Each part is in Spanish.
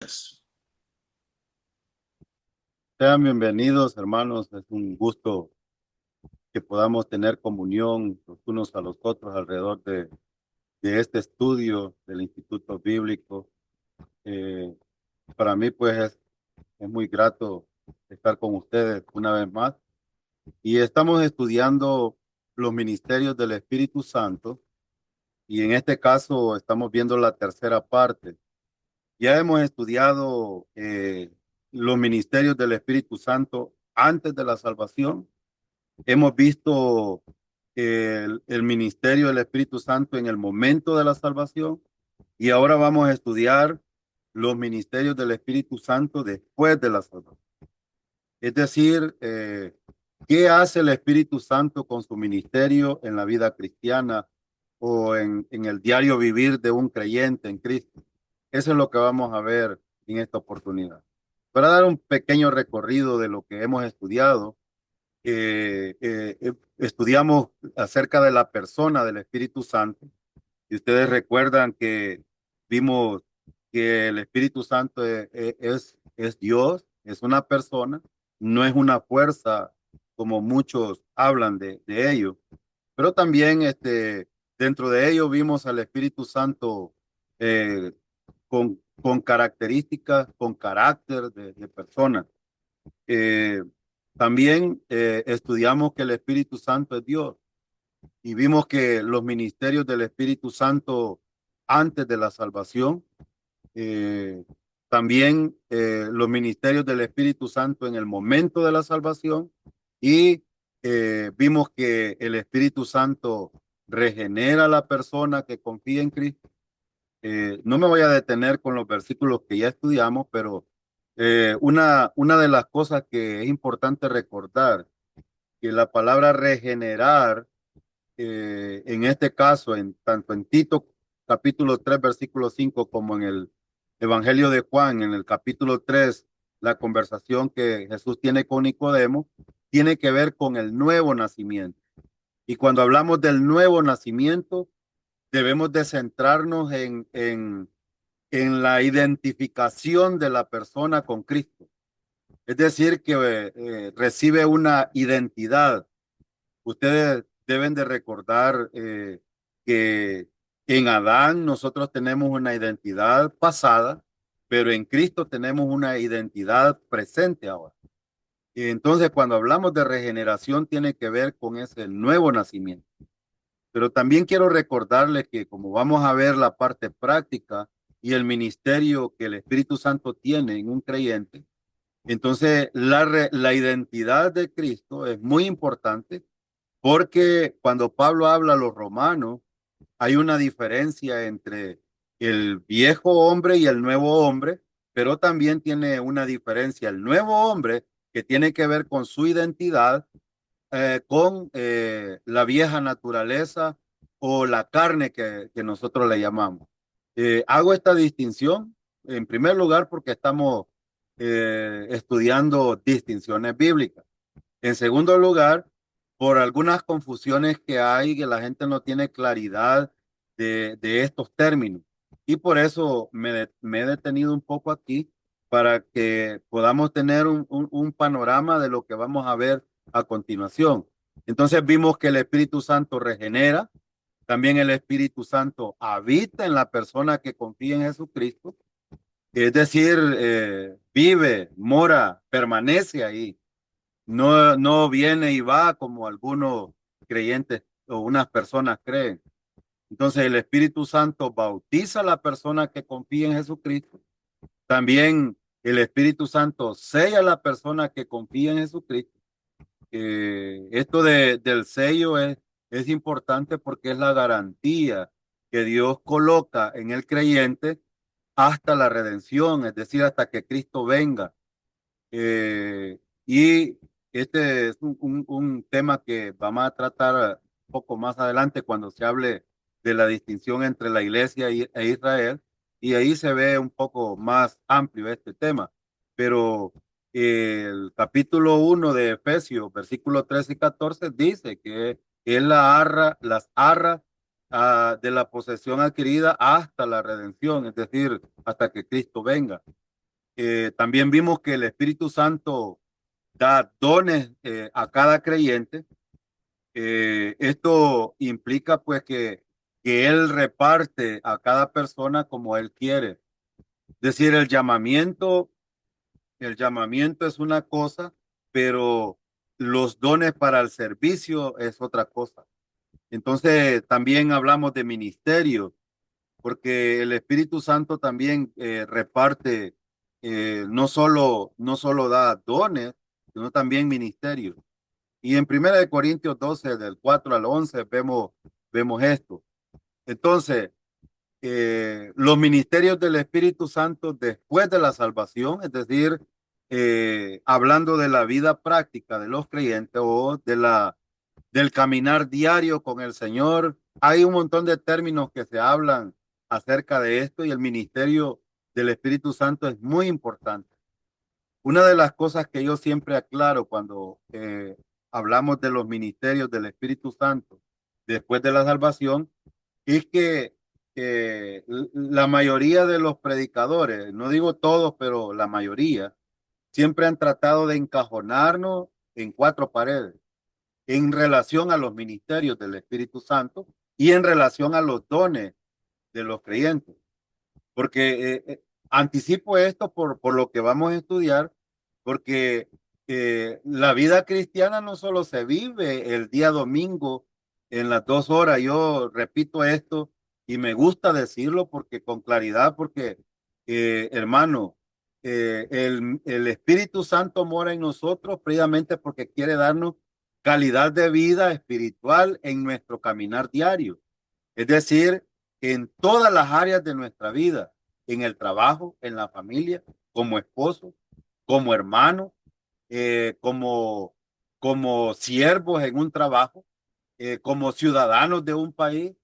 ustedes. Sean bienvenidos, hermanos. Es un gusto que podamos tener comunión los unos a los otros alrededor de este estudio del Instituto Bíblico. Eh, para mí, pues, es muy grato estar con ustedes una vez más. Y estamos estudiando los ministerios del Espíritu Santo. Y en este caso, estamos viendo la tercera parte. Ya hemos estudiado los ministerios del Espíritu Santo antes de la salvación. Hemos visto el ministerio del Espíritu Santo en el momento de la salvación y ahora vamos a estudiar los ministerios del Espíritu Santo después de la salvación. Es decir, ¿qué hace el Espíritu Santo con su ministerio en la vida cristiana o en el diario vivir de un creyente en Cristo? Eso es lo que vamos a ver en esta oportunidad. Para dar un pequeño recorrido de lo que hemos estudiado, estudiamos acerca de la persona del Espíritu Santo. Y ustedes recuerdan que vimos que el Espíritu Santo es Dios, es una persona, no es una fuerza como muchos hablan de ello. Pero también dentro de ello vimos al Espíritu Santo eh, con características, con carácter de persona. Eh, También estudiamos que el Espíritu Santo es Dios y vimos que los ministerios del Espíritu Santo antes de la salvación, eh, también los ministerios del Espíritu Santo en el momento de la salvación y vimos que el Espíritu Santo regenera a la persona que confía en Cristo. No me voy a detener con los versículos que ya estudiamos, pero una de las cosas que es importante recordar, que la palabra regenerar, en este caso, tanto en Tito capítulo 3 versículo 5 como en el Evangelio de Juan, en el capítulo 3 la conversación que Jesús tiene con Nicodemo, tiene que ver con el nuevo nacimiento. Y cuando hablamos del nuevo nacimiento, debemos de centrarnos en la identificación de la persona con Cristo. Es decir, que recibe una identidad. Ustedes deben de recordar que en Adán nosotros tenemos una identidad pasada, pero en Cristo tenemos una identidad presente ahora. Y entonces, cuando hablamos de regeneración, tiene que ver con ese nuevo nacimiento. Pero también quiero recordarles que como vamos a ver la parte práctica y el ministerio que el Espíritu Santo tiene en un creyente, entonces la identidad de Cristo es muy importante porque cuando Pablo habla a los romanos, hay una diferencia entre el viejo hombre y el nuevo hombre, pero también tiene una diferencia el nuevo hombre que tiene que ver con su identidad con la vieja naturaleza o la carne que nosotros le llamamos. Hago esta distinción en primer lugar porque estamos estudiando distinciones bíblicas. En segundo lugar, por algunas confusiones que hay, que la gente no tiene claridad de estos términos. Y por eso me he detenido un poco aquí para que podamos tener un panorama de lo que vamos a ver a continuación. Entonces vimos que el Espíritu Santo regenera, también el Espíritu Santo habita en la persona que confía en Jesucristo, es decir, vive, mora, permanece ahí. No viene y va como algunos creyentes o unas personas creen. Entonces el Espíritu Santo bautiza a la persona que confía en Jesucristo. También el Espíritu Santo sella a la persona que confía en Jesucristo. Esto del sello es importante porque es la garantía que Dios coloca en el creyente hasta la redención, es decir, hasta que Cristo venga. Y este es un tema que vamos a tratar un poco más adelante cuando se hable de la distinción entre la iglesia e Israel, y ahí se ve un poco más amplio este tema. Pero el capítulo 1 de Efesios, versículos 13 y 14, dice que él las arra de la posesión adquirida hasta la redención, es decir, hasta que Cristo venga. también vimos que el Espíritu Santo da dones a cada creyente. Esto implica pues que Él reparte a cada persona como Él quiere. Es decir, el llamamiento es una cosa, pero los dones para el servicio es otra cosa. Entonces, también hablamos de ministerio, porque el Espíritu Santo también reparte, no solo da dones, sino también ministerio. Y en Primera de Corintios 12, del 4 al 11, vemos esto. Entonces, los ministerios del Espíritu Santo después de la salvación, es decir, hablando de la vida práctica de los creyentes o del caminar diario con el Señor, hay un montón de términos que se hablan acerca de esto y el ministerio del Espíritu Santo es muy importante. Una de las cosas que yo siempre aclaro cuando hablamos de los ministerios del Espíritu Santo después de la salvación es que la mayoría de los predicadores, no digo todos, pero la mayoría, siempre han tratado de encajonarnos en cuatro paredes en relación a los ministerios del Espíritu Santo y en relación a los dones de los creyentes. Porque anticipo esto por lo que vamos a estudiar, porque la vida cristiana no solo se vive el día domingo en las 2 horas. Yo repito esto y me gusta decirlo porque con claridad, porque hermano, el Espíritu Santo mora en nosotros precisamente porque quiere darnos calidad de vida espiritual en nuestro caminar diario. Es decir, en todas las áreas de nuestra vida, en el trabajo, en la familia, como esposo, como hermano, como siervos en un trabajo, como ciudadanos de un país.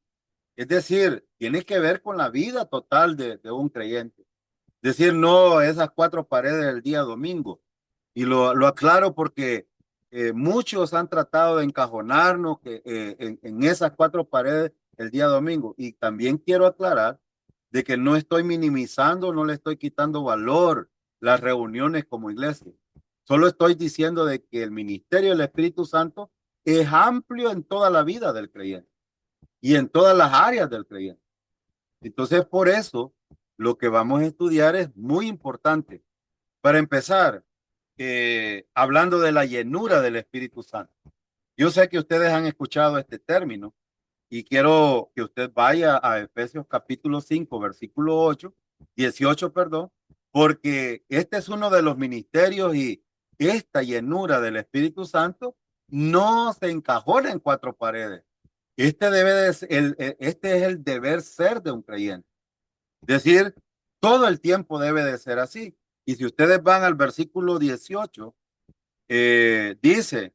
Es decir, tiene que ver con la vida total de un creyente. Es decir, no esas cuatro paredes del día domingo. Y lo aclaro porque muchos han tratado de encajonarnos en esas cuatro paredes el día domingo. Y también quiero aclarar de que no estoy minimizando, no le estoy quitando valor las reuniones como iglesia. Solo estoy diciendo de que el ministerio del Espíritu Santo es amplio en toda la vida del creyente y en todas las áreas del creyente. Entonces, por eso, lo que vamos a estudiar es muy importante. Para empezar, hablando de la llenura del Espíritu Santo. Yo sé que ustedes han escuchado este término y quiero que usted vaya a Efesios capítulo 5, versículo 18, perdón, porque este es uno de los ministerios y esta llenura del Espíritu Santo no se encajona en cuatro paredes. Este es el deber ser de un creyente. Es decir, todo el tiempo debe de ser así. Y si ustedes van al versículo 18, dice,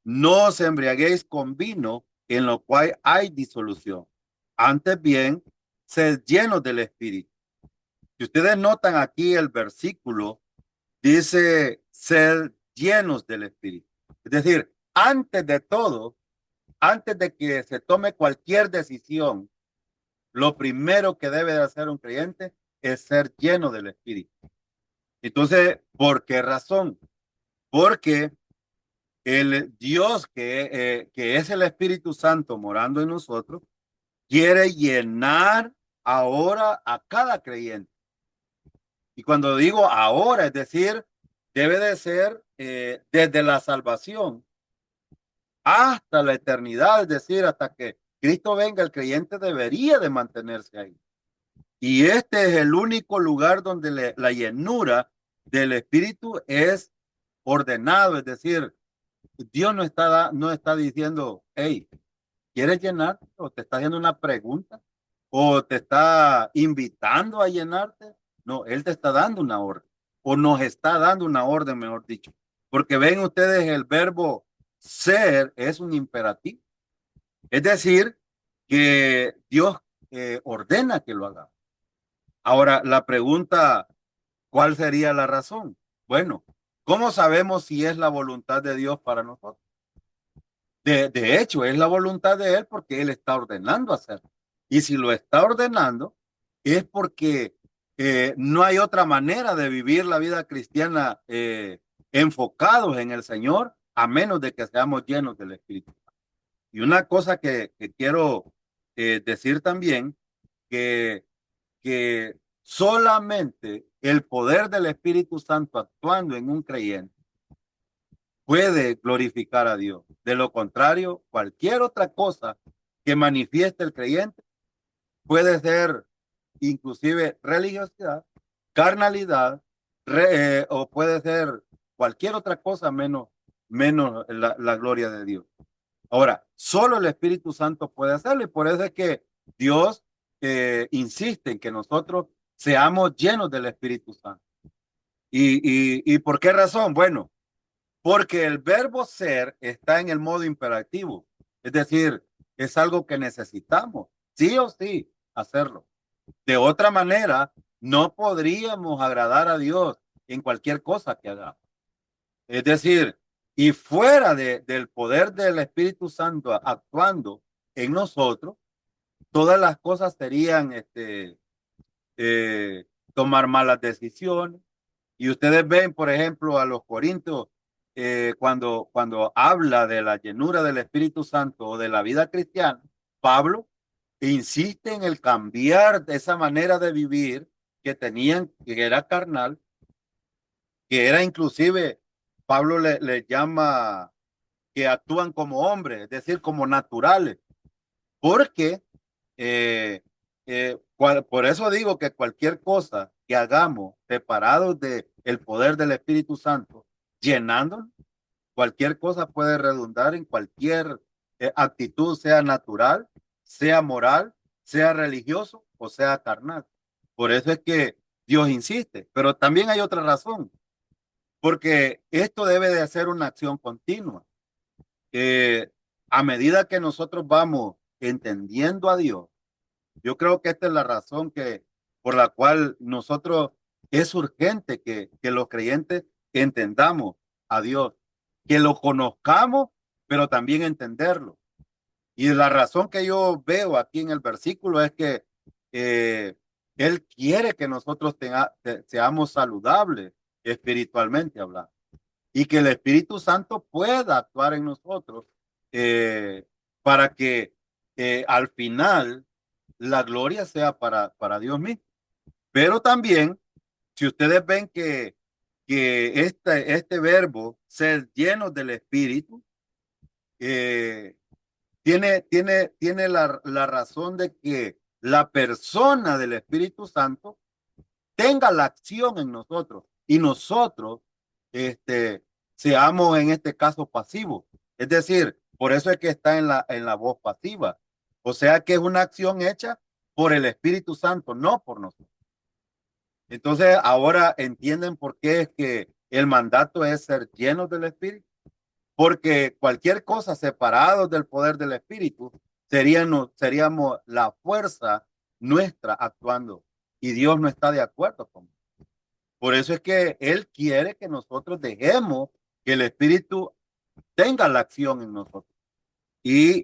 no os embriaguéis con vino en lo cual hay disolución. Antes bien, sed llenos del Espíritu. Si ustedes notan aquí el versículo, dice, sed llenos del Espíritu. Es decir, antes de todo, antes de que se tome cualquier decisión, lo primero que debe de hacer un creyente es ser lleno del Espíritu. Entonces, ¿por qué razón? Porque el Dios que es el Espíritu Santo morando en nosotros, quiere llenar ahora a cada creyente. Y cuando digo ahora, es decir, debe de ser desde la salvación hasta la eternidad, es decir, hasta que Cristo venga, el creyente debería de mantenerse ahí. Y este es el único lugar donde la llenura del Espíritu es ordenado, es decir, Dios no está diciendo, hey, ¿quieres llenarte? ¿O te está haciendo una pregunta? ¿O te está invitando a llenarte? No, Él te está dando una orden. O nos está dando una orden, mejor dicho. Porque ven ustedes, el verbo ser es un imperativo. Es decir, que Dios ordena que lo haga. Ahora, la pregunta, ¿cuál sería la razón? Bueno, ¿cómo sabemos si es la voluntad de Dios para nosotros? De hecho, es la voluntad de Él porque Él está ordenando hacerlo. Y si lo está ordenando, es porque no hay otra manera de vivir la vida cristiana enfocados en el Señor, a menos de que seamos llenos del Espíritu. Y una cosa que quiero decir también, que, que solamente el poder del Espíritu Santo actuando en un creyente puede glorificar a Dios. De lo contrario, cualquier otra cosa que manifieste el creyente puede ser inclusive religiosidad, carnalidad, o puede ser cualquier otra cosa menos la gloria de Dios. Ahora, solo el Espíritu Santo puede hacerlo y por eso es que Dios insiste en que nosotros seamos llenos del Espíritu Santo. ¿Y por qué razón? Bueno, porque el verbo ser está en el modo imperativo, es decir, es algo que necesitamos, sí o sí, hacerlo. De otra manera, no podríamos agradar a Dios en cualquier cosa que hagamos. Es decir, y fuera del poder del Espíritu Santo actuando en nosotros, todas las cosas serían eh, tomar malas decisiones. Y ustedes ven, por ejemplo, a los Corintios, cuando habla de la llenura del Espíritu Santo o de la vida cristiana, Pablo insiste en el cambiar esa manera de vivir que tenían, que era carnal, que era inclusive, Pablo le llama que actúan como hombres, es decir, como naturales, porque por eso digo que cualquier cosa que hagamos separados del poder del Espíritu Santo, llenándonos, cualquier cosa puede redundar en cualquier actitud, sea natural, sea moral, sea religioso o sea carnal. Por eso es que Dios insiste, pero también hay otra razón, porque esto debe de ser una acción continua. Eh, a medida que nosotros vamos entendiendo a Dios, yo creo que esta es la razón por la cual nosotros es urgente que los creyentes entendamos a Dios, que lo conozcamos, pero también entenderlo. Y la razón que yo veo aquí en el versículo es que eh, Él quiere que nosotros seamos saludables espiritualmente hablando y que el Espíritu Santo pueda actuar en nosotros eh, para que al final la gloria sea para Dios mismo. Pero también, si ustedes ven que este verbo, ser lleno del Espíritu, eh, tiene la razón de que la persona del Espíritu Santo tenga la acción en nosotros y nosotros este, seamos en este caso pasivos. Es decir, por eso es que está en la voz pasiva. O sea que es una acción hecha por el Espíritu Santo, no por nosotros. Entonces, ahora entienden por qué es que el mandato es ser llenos del Espíritu, porque cualquier cosa separado del poder del Espíritu seríamos la fuerza nuestra actuando y Dios no está de acuerdo con eso. Por eso es que Él quiere que nosotros dejemos que el Espíritu tenga la acción en nosotros. Y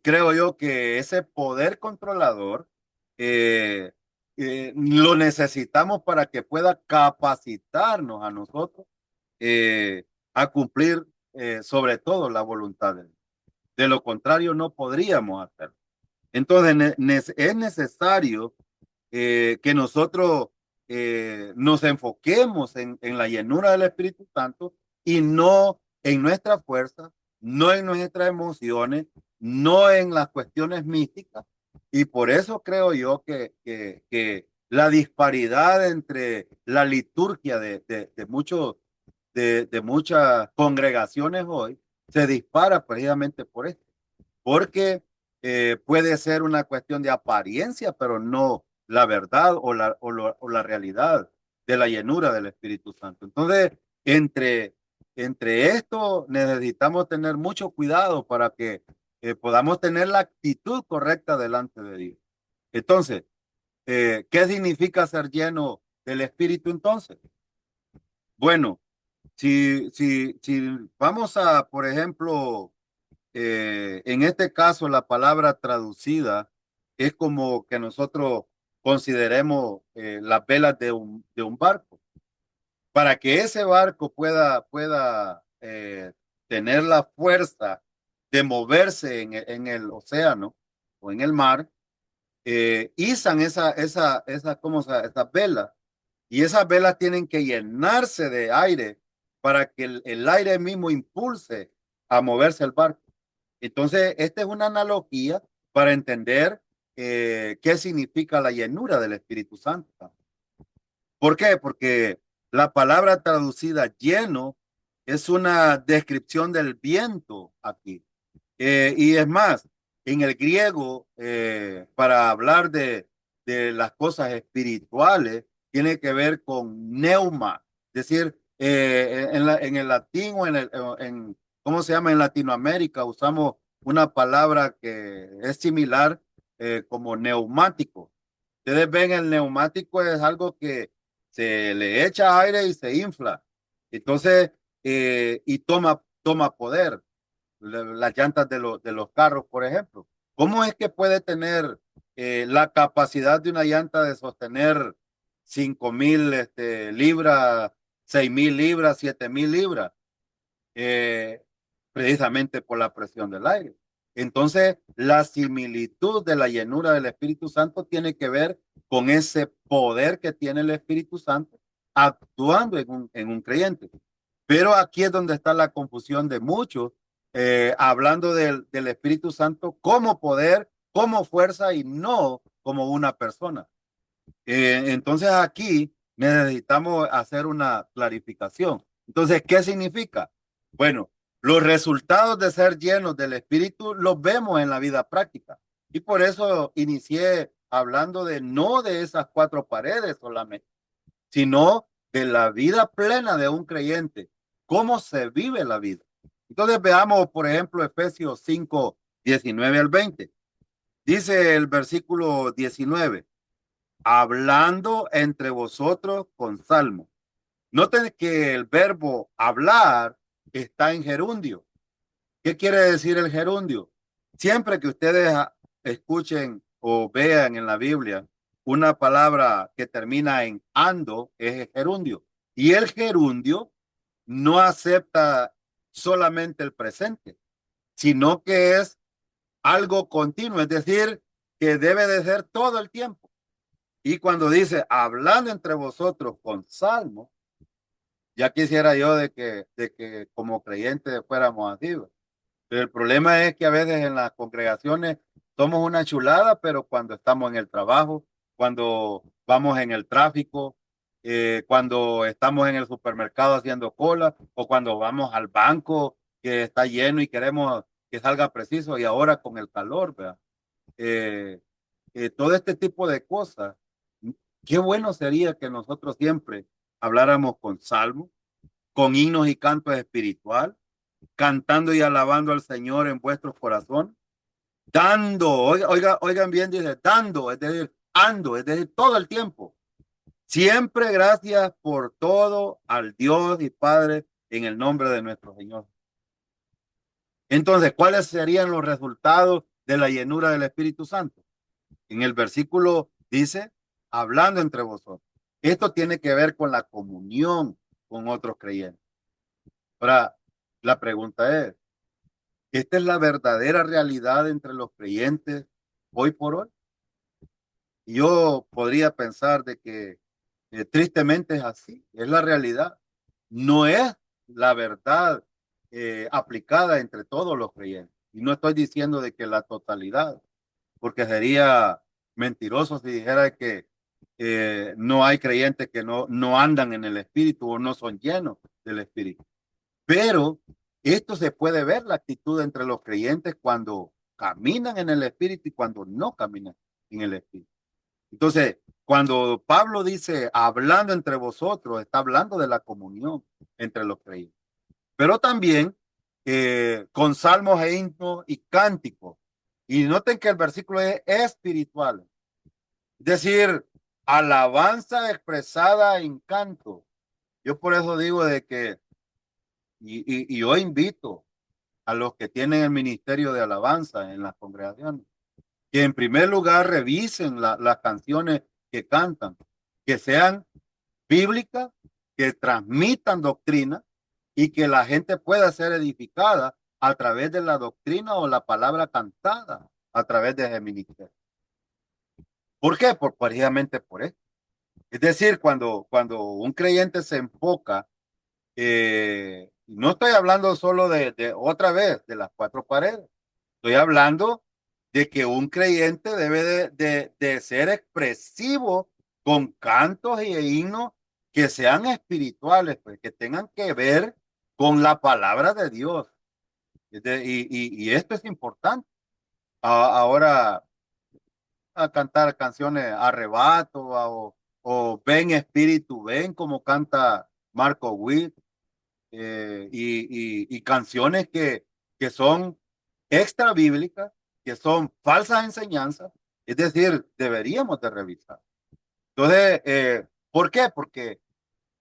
creo yo que ese poder controlador eh, lo necesitamos para que pueda capacitarnos a nosotros eh, a cumplir sobre todo la voluntad de Dios. De lo contrario, no podríamos hacerlo. Entonces, es necesario que nosotros nos enfoquemos en la llenura del Espíritu Santo y no en nuestra fuerza, no en nuestras emociones, no en las cuestiones místicas. Y por eso creo yo que la disparidad entre la liturgia de muchas congregaciones hoy se dispara precisamente por esto, porque puede ser una cuestión de apariencia, pero no la verdad o la realidad de la llenura del Espíritu Santo. Entonces, entre esto necesitamos tener mucho cuidado para que podamos tener la actitud correcta delante de Dios. Entonces, ¿qué significa ser lleno del Espíritu entonces? Bueno, si vamos a, por ejemplo, en este caso, la palabra traducida es como que nosotros consideremos las velas de un barco. Para que ese barco pueda tener la fuerza de moverse en el océano o en el mar, izan ¿cómo se llama? Esas velas. Y esas velas tienen que llenarse de aire para que el aire mismo impulse a moverse el barco. Entonces, esta es una analogía para entender qué significa la llenura del Espíritu Santo. ¿Por qué? Porque la palabra traducida lleno es una descripción del viento aquí. Y es más, en el griego, para hablar de las cosas espirituales, tiene que ver con neuma, es decir, en el latín o ¿cómo se llama? En Latinoamérica usamos una palabra que es similar como neumático. Ustedes ven el neumático es algo que se le echa aire y se infla. Entonces, y toma poder las llantas de los carros, por ejemplo. ¿Cómo es que puede tener la capacidad de una llanta de sostener 5,000 libras, 6,000 libras, 7,000 libras? eh, Precisamente por la presión del aire. Entonces, la similitud de la llenura del Espíritu Santo tiene que ver con ese poder que tiene el Espíritu Santo actuando en un creyente. Pero aquí es donde está la confusión de muchos, hablando del Espíritu Santo como poder, como fuerza y no como una persona. Entonces aquí necesitamos hacer una clarificación. Entonces, ¿qué significa? Bueno, los resultados de ser llenos del Espíritu los vemos en la vida práctica. Y por eso inicié hablando de no de esas cuatro paredes solamente, sino de la vida plena de un creyente, cómo se vive la vida. Entonces veamos, por ejemplo, Efesios 5, 19 al 20. Dice el versículo 19, hablando entre vosotros con salmo. Noten que el verbo hablar está en gerundio. ¿Qué quiere decir el gerundio? Siempre que ustedes escuchen o vean en la Biblia una palabra que termina en ando, es gerundio. Y el gerundio no acepta solamente el presente, sino que es algo continuo, es decir, que debe de ser todo el tiempo. Y cuando dice, hablando entre vosotros con salmo, ya quisiera yo de que como creyentes fuéramos así. ¿Ve? Pero el problema es que a veces en las congregaciones somos una chulada, pero cuando estamos en el trabajo, cuando vamos en el tráfico, cuando estamos en el supermercado haciendo cola, o cuando vamos al banco que está lleno y queremos que salga preciso, y ahora con el calor, ¿verdad? Eh, todo este tipo de cosas. Qué bueno sería que nosotros siempre habláramos con salmos, con himnos y cantos espiritual, cantando y alabando al Señor en vuestros corazones, dando, oigan bien, dice, dando, es decir, ando, es decir, todo el tiempo. Siempre gracias por todo al Dios y Padre en el nombre de nuestro Señor. Entonces, ¿cuáles serían los resultados de la llenura del Espíritu Santo? En el versículo dice, hablando entre vosotros. Esto tiene que ver con la comunión con otros creyentes. Ahora, la pregunta es, ¿esta es la verdadera realidad entre los creyentes hoy por hoy? Y yo podría pensar de que tristemente es así, es la realidad. No es la verdad aplicada entre todos los creyentes. Y no estoy diciendo de que la totalidad, porque sería mentiroso si dijera que no hay creyentes que no andan en el Espíritu o no son llenos del Espíritu. Pero esto se puede ver la actitud entre los creyentes cuando caminan en el Espíritu y cuando no caminan en el Espíritu. Entonces, cuando Pablo dice hablando entre vosotros, está hablando de la comunión entre los creyentes. Pero también con salmos e himnos y cánticos. Y noten que el versículo es espiritual, es decir, alabanza expresada en canto. Yo por eso digo de que, y yo invito a los que tienen el ministerio de alabanza en las congregaciones, que en primer lugar revisen las canciones que cantan, que sean bíblicas, que transmitan doctrina y que la gente pueda ser edificada a través de la doctrina o la palabra cantada a través de ese ministerio. ¿Por qué? Precisamente por esto. Es decir, cuando un creyente se enfoca, no estoy hablando solo de otra vez de las cuatro paredes, estoy hablando de que un creyente debe de ser expresivo con cantos y himnos que sean espirituales, pues, que tengan que ver con la palabra de Dios. Y esto es importante. Ahora, a cantar canciones arrebato o ven espíritu, ven como canta Marco Witt, y canciones que son extra bíblicas, que son falsas enseñanzas, es decir, deberíamos de revisar. Entonces, ¿por qué? Porque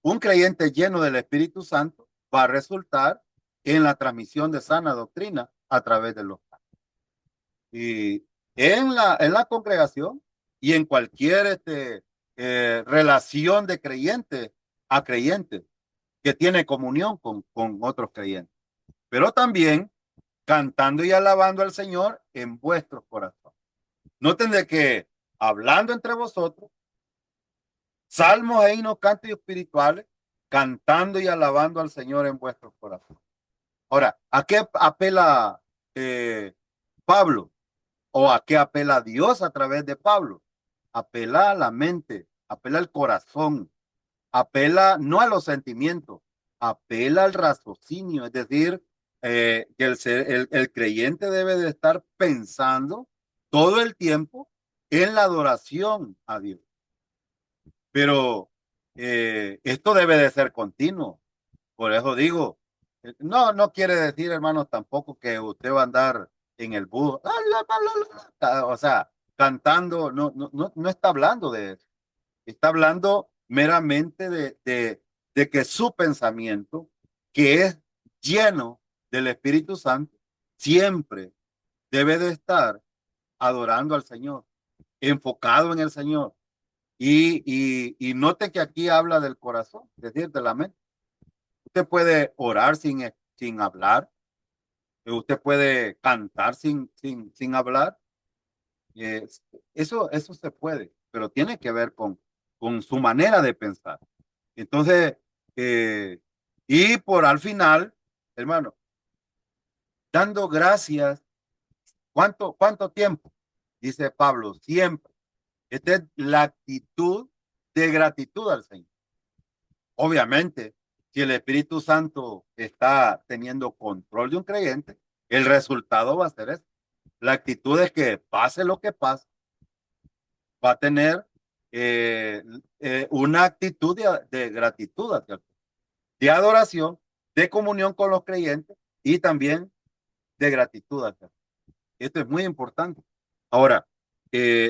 un creyente lleno del Espíritu Santo va a resultar en la transmisión de sana doctrina a través de los y en la congregación y en cualquier relación de creyente a creyente que tiene comunión con otros creyentes, pero también cantando y alabando al Señor en vuestros corazones. Noten de que hablando entre vosotros, salmos e himnos, cantos espirituales, cantando y alabando al Señor en vuestros corazones. Ahora, ¿a qué apela Pablo? ¿O a qué apela Dios a través de Pablo? Apela a la mente, apela al corazón, apela no a los sentimientos, apela al raciocinio, es decir, que el creyente debe de estar pensando todo el tiempo en la adoración a Dios. Pero esto debe de ser continuo. Por eso digo, no quiere decir, hermanos, tampoco que usted va a andar en el bus, o sea, cantando, no está hablando de eso. Está hablando meramente de que su pensamiento, que es lleno del Espíritu Santo, siempre debe de estar adorando al Señor, enfocado en el Señor. Y note que aquí habla del corazón, es decir, de la mente. Usted puede orar sin hablar, usted puede cantar sin hablar. eh, eso se puede, pero tiene que ver con su manera de pensar. Entonces, eh, y por al final, hermano, dando gracias, ¿cuánto tiempo? Dice Pablo, siempre. Esta es la actitud de gratitud al Señor. Obviamente, si el Espíritu Santo está teniendo control de un creyente, el resultado va a ser eso. La actitud es que pase lo que pase, va a tener eh, una actitud de gratitud hacia el, de adoración, de comunión con los creyentes y también de gratitud hacia el. Esto es muy importante. Ahora,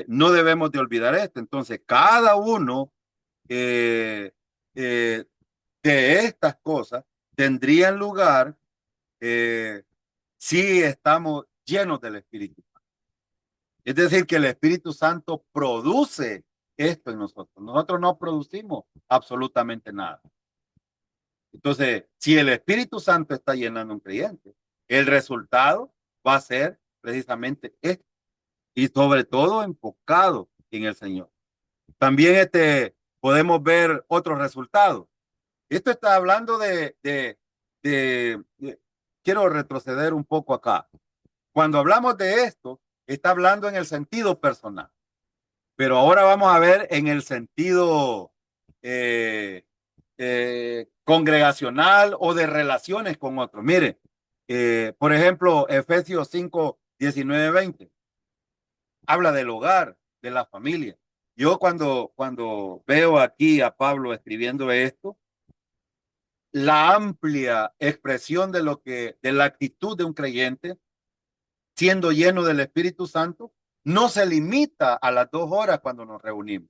no debemos de olvidar esto. Entonces, cada uno eh, eh, de estas cosas tendrían lugar si estamos llenos del Espíritu. Es decir, que el Espíritu Santo produce esto en nosotros. Nosotros no producimos absolutamente nada. Entonces, si el Espíritu Santo está llenando un creyente, el resultado va a ser precisamente esto. Y sobre todo enfocado en el Señor. También podemos ver otros resultados. Esto está hablando quiero retroceder un poco acá. Cuando hablamos de esto, está hablando en el sentido personal, pero ahora vamos a ver en el sentido eh, congregacional o de relaciones con otros. Mire, por ejemplo, Efesios 5, 19, 20, habla del hogar, de la familia. Yo cuando veo aquí a Pablo escribiendo esto, la amplia expresión de la actitud de un creyente, siendo lleno del Espíritu Santo, no se limita a las 2 horas cuando nos reunimos,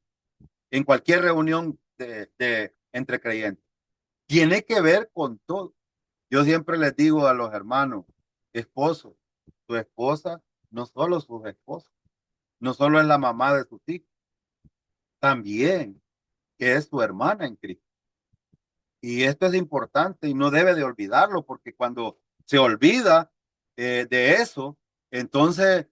en cualquier reunión entre creyentes. Tiene que ver con todo. Yo siempre les digo a los hermanos, esposos, tu esposa, no solo sus esposos. no solo es la mamá de sus hijos, también es su hermana en Cristo. Y esto es importante y no debe de olvidarlo, porque cuando se olvida de eso, entonces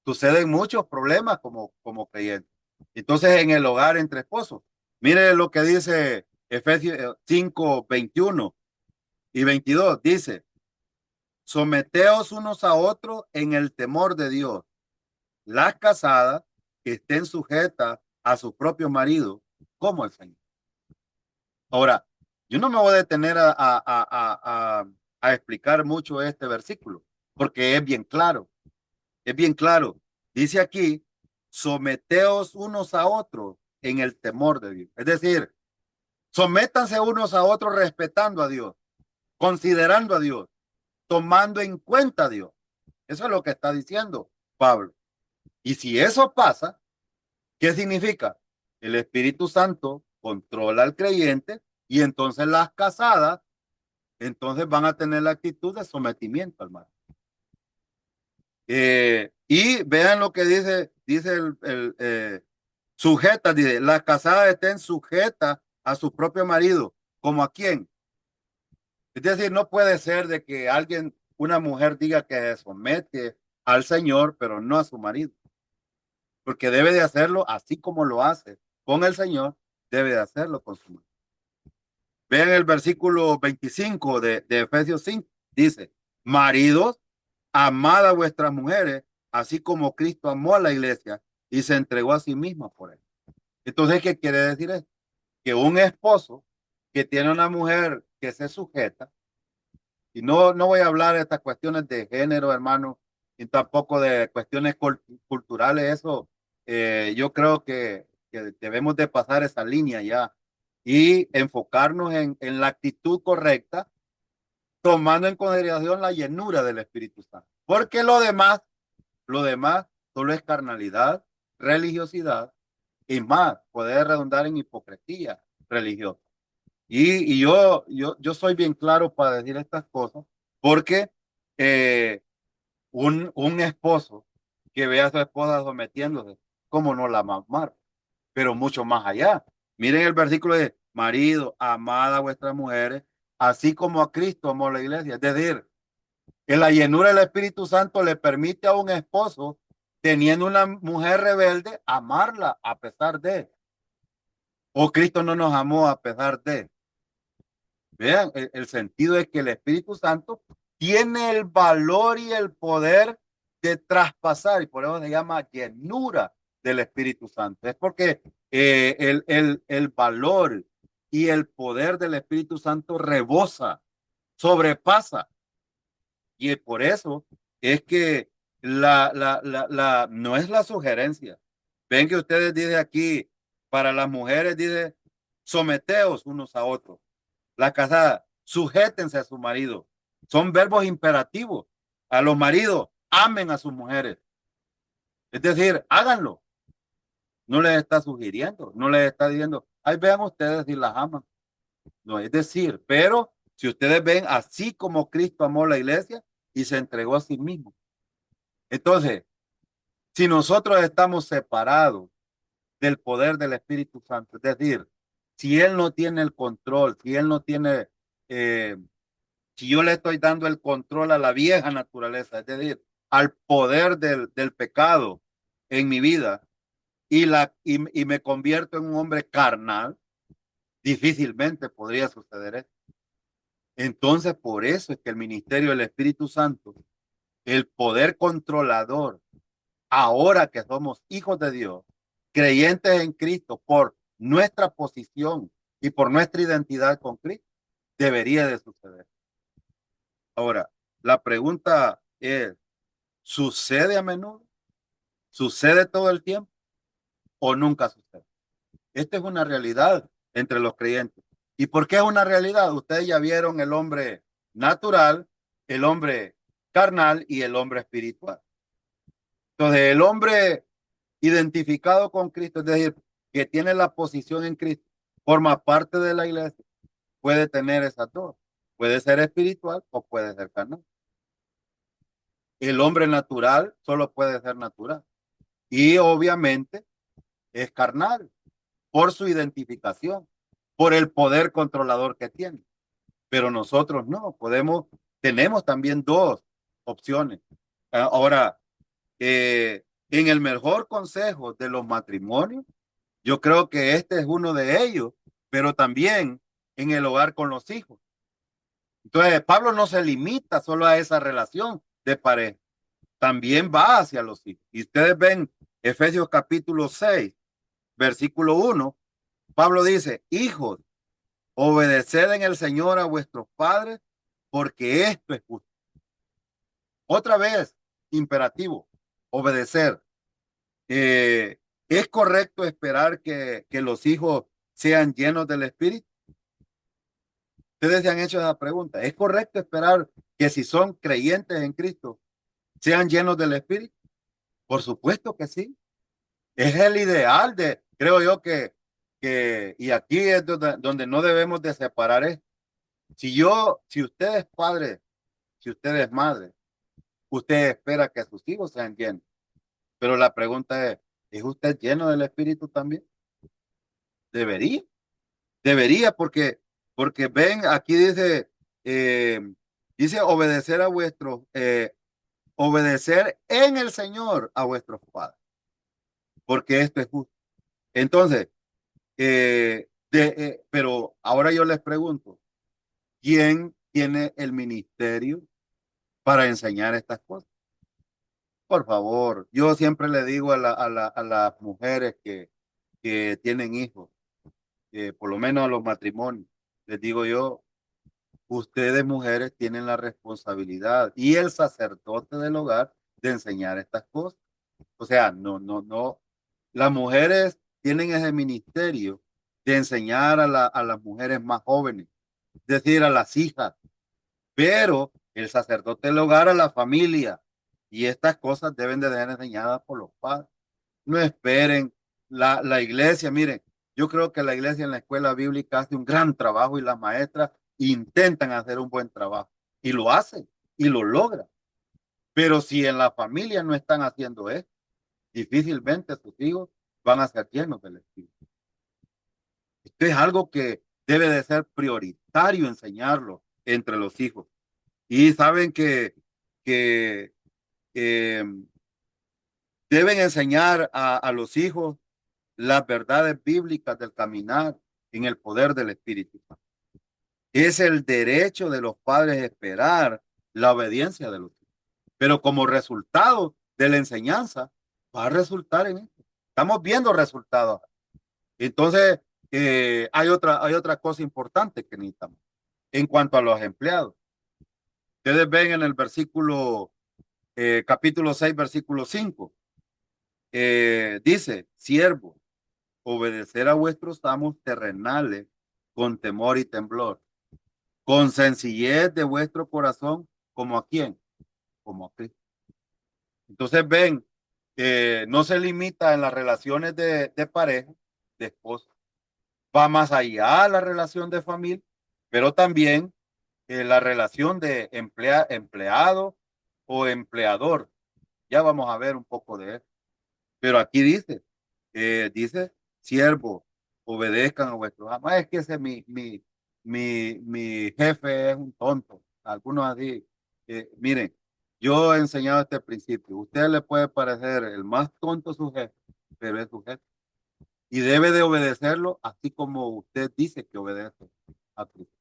suceden muchos problemas como creyentes. Entonces, en el hogar entre esposos, mire lo que dice Efesios 5, 21 y 22, dice, someteos unos a otros en el temor de Dios. Las casadas que estén sujetas a su propio marido, como el Señor. Ahora, yo no me voy a detener a explicar mucho este versículo, porque es bien claro, es bien claro. Dice aquí, someteos unos a otros en el temor de Dios. Es decir, sométanse unos a otros respetando a Dios, considerando a Dios, tomando en cuenta a Dios. Eso es lo que está diciendo Pablo. Y si eso pasa, ¿qué significa? El Espíritu Santo controla al creyente y entonces las casadas entonces van a tener la actitud de sometimiento, hermano. Y vean lo que dice sujeta, dice, las casadas estén sujetas a su propio marido, ¿como a quién? Es decir, no puede ser de que una mujer diga que se somete al Señor, pero no a su marido, porque debe de hacerlo así como lo hace con el Señor, debe de hacerlo con su marido. Vean el versículo 25 de Efesios 5, dice, maridos, amad a vuestras mujeres, así como Cristo amó a la iglesia y se entregó a sí mismo por él. Entonces, ¿qué quiere decir esto? Que un esposo que tiene una mujer que se sujeta, y no voy a hablar de estas cuestiones de género, hermano, y tampoco de cuestiones culturales, eso yo creo que debemos de pasar esa línea ya y enfocarnos en la actitud correcta, tomando en consideración la llenura del Espíritu Santo. Porque lo demás solo es carnalidad, religiosidad y más, puede redundar en hipocresía religiosa. Y yo soy bien claro para decir estas cosas porque eh, un esposo que ve a su esposa sometiéndose, ¿cómo no la va a amar? Pero mucho más allá. Miren el versículo de marido, amad a vuestras mujeres, así como a Cristo amó la iglesia. Es decir, que la llenura del Espíritu Santo le permite a un esposo, teniendo una mujer rebelde, amarla a pesar de. O Cristo no nos amó a pesar de. Vean, el sentido es que el Espíritu Santo tiene el valor y el poder de traspasar, y por eso se llama llenura del Espíritu Santo. Es porque el valor y el poder del Espíritu Santo rebosa, sobrepasa. Y por eso es que no es la sugerencia. Ven que ustedes dicen aquí, para las mujeres dice, someteos unos a otros. La casada, sujétense a su marido. Son verbos imperativos. A los maridos, amen a sus mujeres. Es decir, háganlo. No les está sugiriendo, no les está diciendo, ay, vean ustedes si las aman. No, es decir, pero si ustedes ven así como Cristo amó la iglesia y se entregó a sí mismo. Entonces, si nosotros estamos separados del poder del Espíritu Santo, es decir, si Él no tiene el control, si Él no tiene si yo le estoy dando el control a la vieja naturaleza, es decir, al poder del pecado en mi vida y me convierto en un hombre carnal, difícilmente podría suceder esto. Entonces, por eso es que el ministerio del Espíritu Santo, el poder controlador, ahora que somos hijos de Dios, creyentes en Cristo por nuestra posición y por nuestra identidad con Cristo, debería de suceder. Ahora, la pregunta es, ¿sucede a menudo? ¿Sucede todo el tiempo o nunca sucede? Esta es una realidad entre los creyentes. ¿Y por qué es una realidad? Ustedes ya vieron el hombre natural, el hombre carnal y el hombre espiritual. Entonces, el hombre identificado con Cristo, es decir, que tiene la posición en Cristo, forma parte de la iglesia, puede tener esas dos. Puede ser espiritual o puede ser carnal. El hombre natural solo puede ser natural. Y obviamente es carnal por su identificación, por el poder controlador que tiene. Pero nosotros no, tenemos también dos opciones. Ahora, en el mejor consejo de los matrimonios, yo creo que este es uno de ellos, pero también en el hogar con los hijos. Entonces, Pablo no se limita solo a esa relación de pareja, también va hacia los hijos. Y ustedes ven Efesios capítulo 6, versículo 1, Pablo dice, hijos, obedeced en el Señor a vuestros padres, porque esto es justo. Otra vez, imperativo, obedecer. Eh, ¿Es correcto esperar que los hijos sean llenos del Espíritu? Ustedes se han hecho esa pregunta. ¿Es correcto esperar que si son creyentes en Cristo sean llenos del Espíritu? Por supuesto que sí. Es el ideal creo yo y aquí es donde no debemos de separar esto. Si usted es padre, si usted es madre, usted espera que sus hijos sean llenos. Pero la pregunta ¿es usted lleno del Espíritu también? Debería, debería, porque ven, aquí eh, dice obedecer obedecer en el Señor a vuestros padres, porque esto es justo. Entonces, pero ahora yo les pregunto, ¿quién tiene el ministerio para enseñar estas cosas? Por favor, yo siempre le digo a las mujeres que tienen hijos, por lo menos a los matrimonios, les digo yo, ustedes mujeres tienen la responsabilidad y el sacerdote del hogar de enseñar estas cosas. O sea, no. Las mujeres tienen ese ministerio de enseñar a las mujeres más jóvenes, es decir, a las hijas, pero el sacerdote del hogar a la familia. Y estas cosas deben de ser enseñadas por los padres. No esperen la iglesia. Miren, yo creo que la iglesia en la escuela bíblica hace un gran trabajo y las maestras intentan hacer un buen trabajo y lo hacen y lo logran. Pero si en la familia no están haciendo esto, difícilmente sus hijos van a ser llenos del Espíritu. Esto es algo que debe de ser prioritario enseñarlo entre los hijos. Y saben que eh, deben enseñar a los hijos las verdades bíblicas del caminar en el poder del Espíritu. Es el derecho de los padres esperar la obediencia de los hijos. Pero como resultado de la enseñanza, va a resultar en esto. Estamos viendo resultados. Entonces, hay otra cosa importante que necesitamos. En cuanto a los empleados, ustedes ven en el capítulo 6, versículo 5, dice, siervos, obedecer a vuestros amos terrenales con temor y temblor, con sencillez de vuestro corazón, como a quién, como a Cristo. Entonces ven, no se limita en las relaciones de pareja, de esposo, va más allá la relación de familia, pero también la relación de empleado o empleador. Ya vamos a ver un poco de eso. Pero aquí dice, siervo, obedezcan a vuestros amos. Es que ese mi jefe es un tonto. Algunos así. Miren, yo he enseñado este principio. Usted le puede parecer el más tonto a su jefe, pero es su jefe. Y debe de obedecerlo así como usted dice que obedece a Cristo.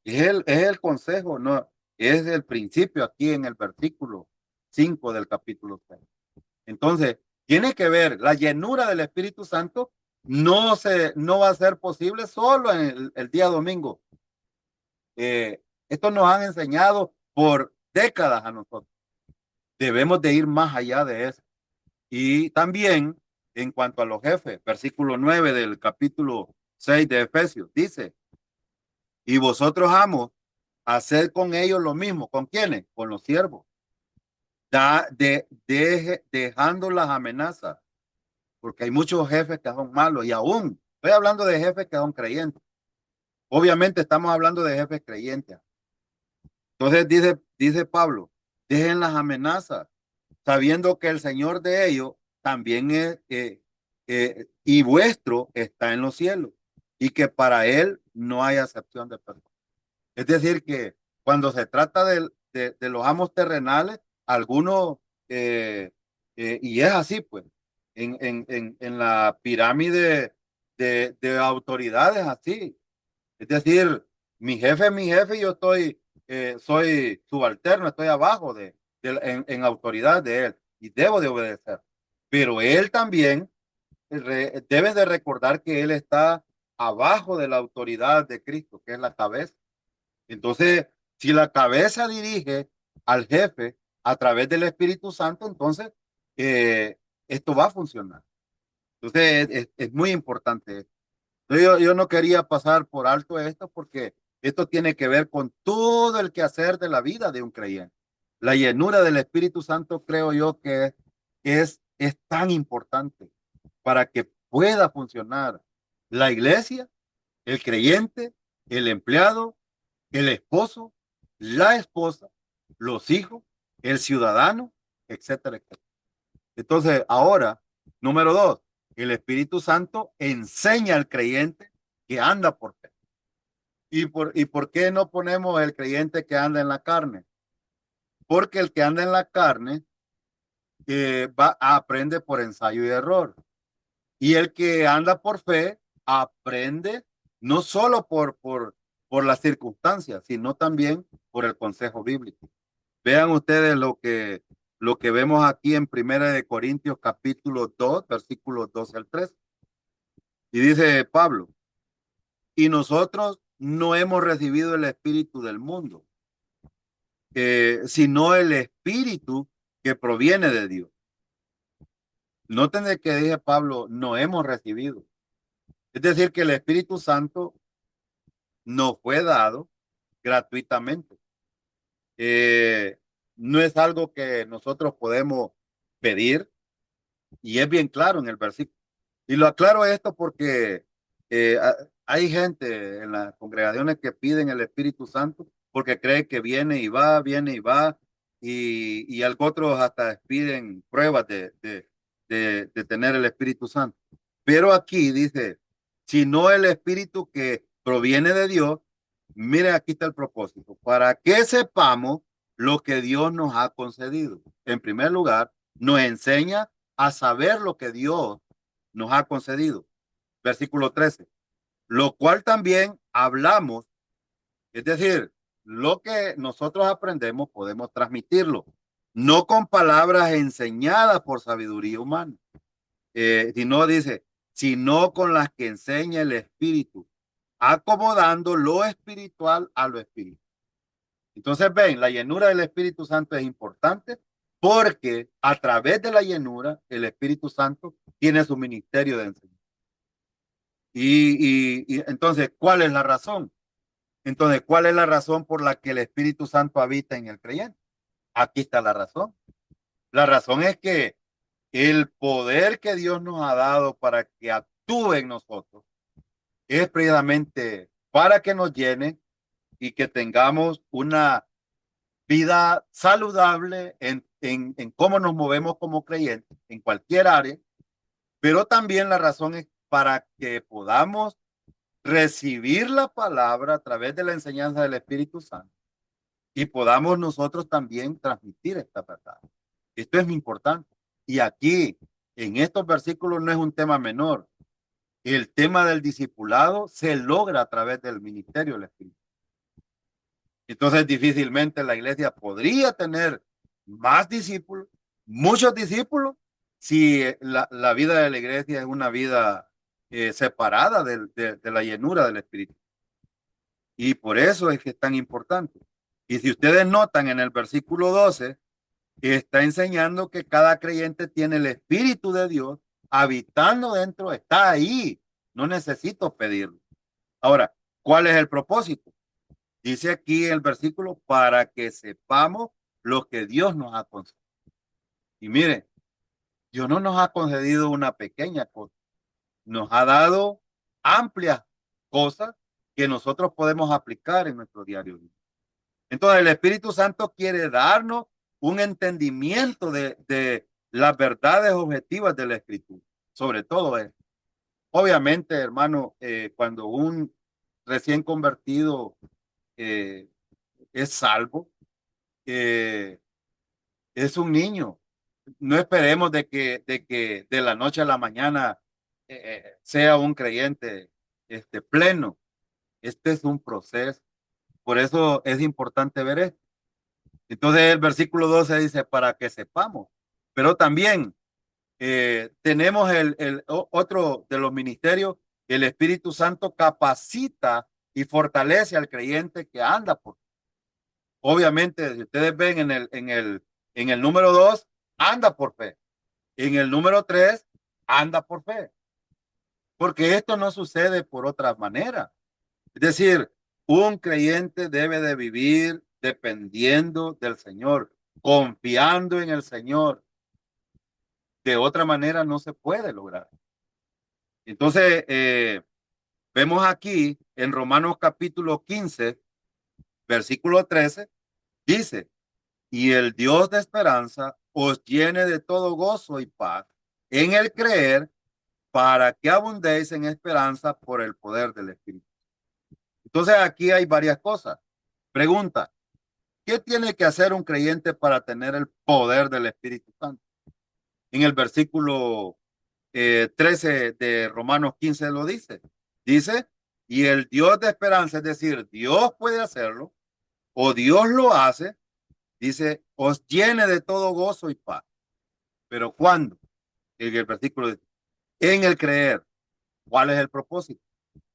Es el consejo, no, es el principio aquí en el versículo 5 del capítulo 6. Entonces, tiene que ver la llenura del Espíritu Santo, no va a ser posible solo en el día domingo. Esto nos han enseñado por décadas a nosotros. Debemos de ir más allá de eso. Y también en cuanto a los jefes, versículo 9 del capítulo 6 de Efesios, dice, y vosotros amos, haced con ellos lo mismo. ¿Con quiénes? Con los siervos. Dejando las amenazas, porque hay muchos jefes que son malos y aún estoy hablando de jefes que son creyentes. Obviamente estamos hablando de jefes creyentes. Entonces dice Pablo, dejen las amenazas, sabiendo que el Señor de ellos también y vuestro está en los cielos, y que para él no hay acepción de personas. Es decir, que cuando se trata de los amos terrenales, algunos, y es así, pues, en la pirámide de autoridades, así. Es decir, mi jefe, y yo soy subalterno, estoy abajo en autoridad de él y debo de obedecer. Pero él también debe de recordar que él está abajo de la autoridad de Cristo, que es la cabeza. Entonces, si la cabeza dirige al jefe a través del Espíritu Santo, entonces eh, esto va a funcionar. Entonces, es muy importante. Yo no quería pasar por alto esto porque esto tiene que ver con todo el quehacer de la vida de un creyente. La llenura del Espíritu Santo creo yo que es tan importante para que pueda funcionar la iglesia, el creyente, el empleado, el esposo, la esposa, los hijos, el ciudadano, etcétera, etcétera. Entonces, ahora, número dos, el Espíritu Santo enseña al creyente que anda por fe. ¿Y por qué no ponemos el creyente que anda en la carne? Porque el que anda en la carne aprende por ensayo y error. Y el que anda por fe aprende no solo por las circunstancias, sino también por el consejo bíblico. Vean ustedes lo que vemos aquí en Primera de Corintios capítulo 2, versículos 12 al 3. Y dice Pablo, y nosotros no hemos recibido el espíritu del mundo, sino el espíritu que proviene de Dios. Noten de que dije Pablo, no hemos recibido. Es decir, que el Espíritu Santo nos fue dado gratuitamente. Eh, no es algo que nosotros podemos pedir, y es bien claro en el versículo. Y lo aclaro esto porque hay gente en las congregaciones que piden el Espíritu Santo porque cree que viene y va, y otros hasta piden pruebas de tener el Espíritu Santo. Pero aquí dice, si no el Espíritu que proviene de Dios, mire, aquí está el propósito, para que sepamos lo que Dios nos ha concedido. En primer lugar, nos enseña a saber lo que Dios nos ha concedido. Versículo 13. Lo cual también hablamos, es decir, lo que nosotros aprendemos podemos transmitirlo, no con palabras enseñadas por sabiduría humana, sino dice, sino con las que enseña el Espíritu, acomodando lo espiritual a lo espiritual. Entonces, ven, la llenura del Espíritu Santo es importante porque a través de la llenura, el Espíritu Santo tiene su ministerio de enseñanza. Y entonces, ¿cuál es la razón? Entonces, ¿cuál es la razón por la que el Espíritu Santo habita en el creyente? Aquí está la razón. La razón es que el poder que Dios nos ha dado para que actúe en nosotros es precisamente para que nos llene y que tengamos una vida saludable en cómo nos movemos como creyentes en cualquier área, pero también la razón es para que podamos recibir la palabra a través de la enseñanza del Espíritu Santo y podamos nosotros también transmitir esta verdad. Esto es muy importante. Y aquí, en estos versículos, no es un tema menor. El tema del discipulado se logra a través del ministerio del Espíritu. Entonces, difícilmente la iglesia podría tener más discípulos, muchos discípulos, si la vida de la iglesia es una vida separada de la llenura del Espíritu. Y por eso es que es tan importante. Y si ustedes notan en el versículo 12, está enseñando que cada creyente tiene el Espíritu de Dios habitando dentro, está ahí. No necesito pedirlo. Ahora, ¿cuál es el propósito? Dice aquí el versículo, para que sepamos lo que Dios nos ha concedido. Y mire, Dios no nos ha concedido una pequeña cosa, nos ha dado amplias cosas que nosotros podemos aplicar en nuestro diario vivir. Entonces el Espíritu Santo quiere darnos un entendimiento las verdades objetivas de la Escritura. Sobre todo es, obviamente, hermano, cuando un recién convertido eh, es salvo, eh, es un niño. No esperemos de que de la noche a la mañana sea un creyente pleno. Este es un proceso. Por eso es importante ver esto. Entonces el versículo 12 dice, para que sepamos. Pero también tenemos otro de los ministerios, el Espíritu Santo capacita y fortalece al creyente que anda por. Obviamente, si ustedes ven en el número 2 anda por fe. En el número 3 anda por fe. Porque esto no sucede por otra manera. Es decir, un creyente debe de vivir dependiendo del Señor, confiando en el Señor. De otra manera no se puede lograr. Entonces, vemos aquí en Romanos capítulo 15, versículo 13, dice, y el Dios de esperanza os llene de todo gozo y paz en el creer para que abundéis en esperanza por el poder del Espíritu. Entonces aquí hay varias cosas. Pregunta, ¿qué tiene que hacer un creyente para tener el poder del Espíritu Santo? En el versículo 13 de Romanos 15 lo dice. Dice, y el Dios de esperanza, es decir, Dios puede hacerlo o Dios lo hace, dice, os llene de todo gozo y paz. Pero ¿cuándo? En el versículo dice, en el creer. ¿Cuál es el propósito?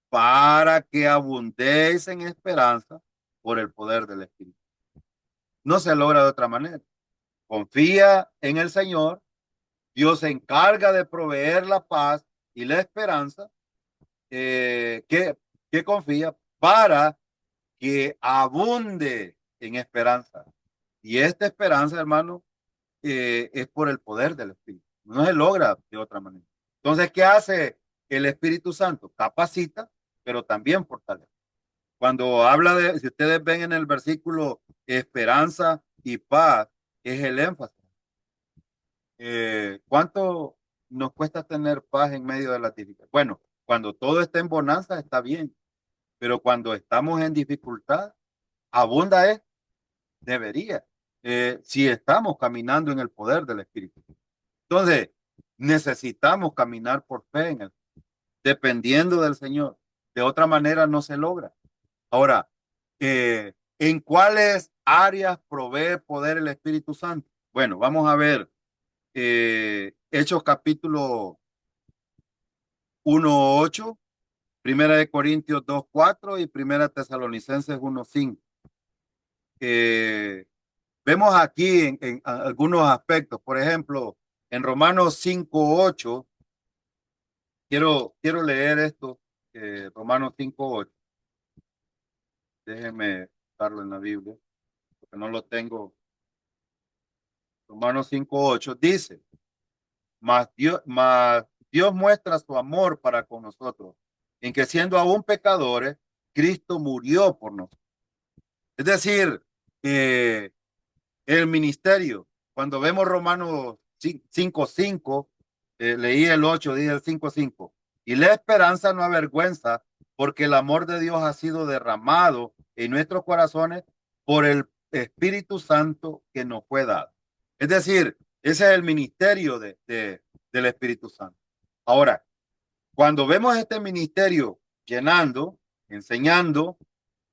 Para que abundéis en esperanza por el poder del Espíritu. No se logra de otra manera. Confía en el Señor. Dios se encarga de proveer la paz y la esperanza que confía para que abunde en esperanza. Y esta esperanza, hermano, es por el poder del Espíritu. No se logra de otra manera. Entonces, ¿qué hace el Espíritu Santo? Capacita, pero también fortalece. Cuando habla de, si ustedes ven en el versículo esperanza y paz, es el énfasis. ¿Cuánto nos cuesta tener paz en medio de la dificultad? Bueno, cuando todo está en bonanza está bien, pero cuando estamos en dificultad, abunda es, debería, si estamos caminando en el poder del Espíritu. Entonces, necesitamos caminar por fe en él, dependiendo del Señor. De otra manera no se logra. Ahora, ¿en cuáles áreas provee poder el Espíritu Santo? Bueno, vamos a ver Hechos capítulo 1:8, Primera de Corintios 2:4 y Primera Tesalonicenses 1:5. Vemos aquí en algunos aspectos, por ejemplo, en Romanos 5:8, quiero leer esto, Romanos 5:8. Déjenme buscarlo en la Biblia, porque no lo tengo. Romanos 5:8 dice, mas Dios muestra su amor para con nosotros, en que siendo aún pecadores, Cristo murió por nosotros. Es decir, eh, el ministerio, cuando vemos Romanos 5:5, leí el 8, dice el 5:5, y la esperanza no avergüenza, porque el amor de Dios ha sido derramado en nuestros corazones por el Espíritu Santo que nos fue dado. Es decir, ese es el ministerio del Espíritu Santo. Ahora, cuando vemos este ministerio llenando, enseñando,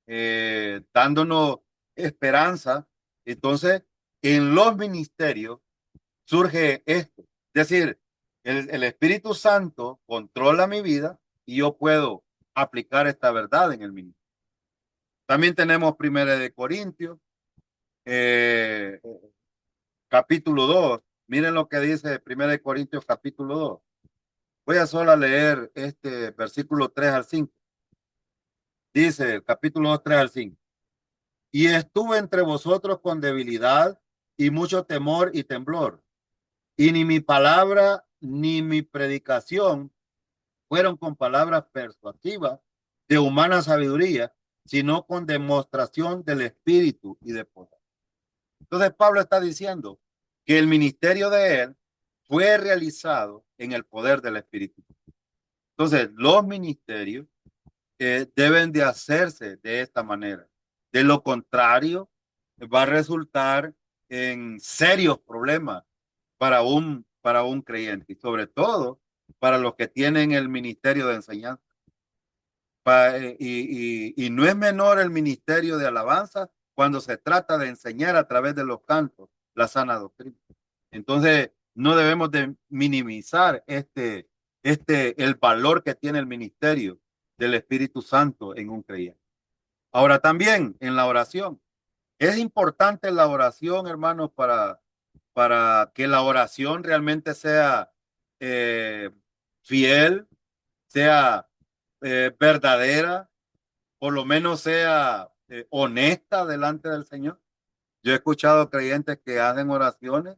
dándonos esperanza, entonces en los ministerios surge esto. Es decir, el Espíritu Santo controla mi vida y yo puedo aplicar esta verdad en el ministerio. También tenemos Primera de Corintios, eh, capítulo 2. Miren lo que dice Primera de Corintios, capítulo 2. Voy a solo leer este versículo 3 al 5. Dice el capítulo 2, 3 al 5. Y estuve entre vosotros con debilidad y mucho temor y temblor. Y ni mi palabra ni mi predicación fueron con palabras persuasivas de humana sabiduría, sino con demostración del Espíritu y de poder. Entonces Pablo está diciendo que el ministerio de él fue realizado en el poder del Espíritu. Entonces, los ministerios deben de hacerse de esta manera. De lo contrario, va a resultar en serios problemas para un creyente y sobre todo para los que tienen el ministerio de enseñanza. Y no es menor el ministerio de alabanza cuando se trata de enseñar a través de los cantos la sana doctrina. Entonces, no debemos de minimizar el valor que tiene el ministerio del Espíritu Santo en un creyente. Ahora también en la oración. Es importante la oración, hermanos, para que la oración realmente sea eh, fiel, sea verdadera, por lo menos sea honesta delante del Señor. Yo he escuchado creyentes que hacen oraciones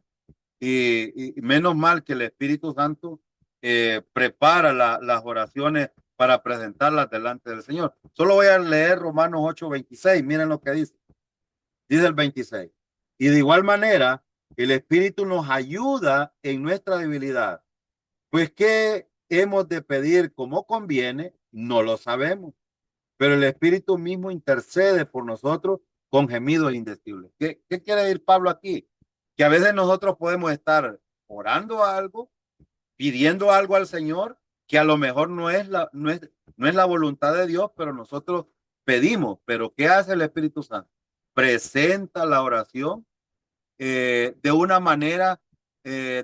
y menos mal que el Espíritu Santo prepara las oraciones para presentarlas delante del Señor. Solo voy a leer Romanos 8:26. Miren lo que dice. Dice el 26. Y de igual manera, el Espíritu nos ayuda en nuestra debilidad. Pues qué hemos de pedir como conviene, no lo sabemos. Pero el Espíritu mismo intercede por nosotros con gemidos indecibles. ¿Qué quiere decir Pablo aquí? Que a veces nosotros podemos estar orando algo, pidiendo algo al Señor, que a lo mejor no es la voluntad de Dios, pero nosotros pedimos. Pero ¿qué hace el Espíritu Santo? Presenta la oración de una manera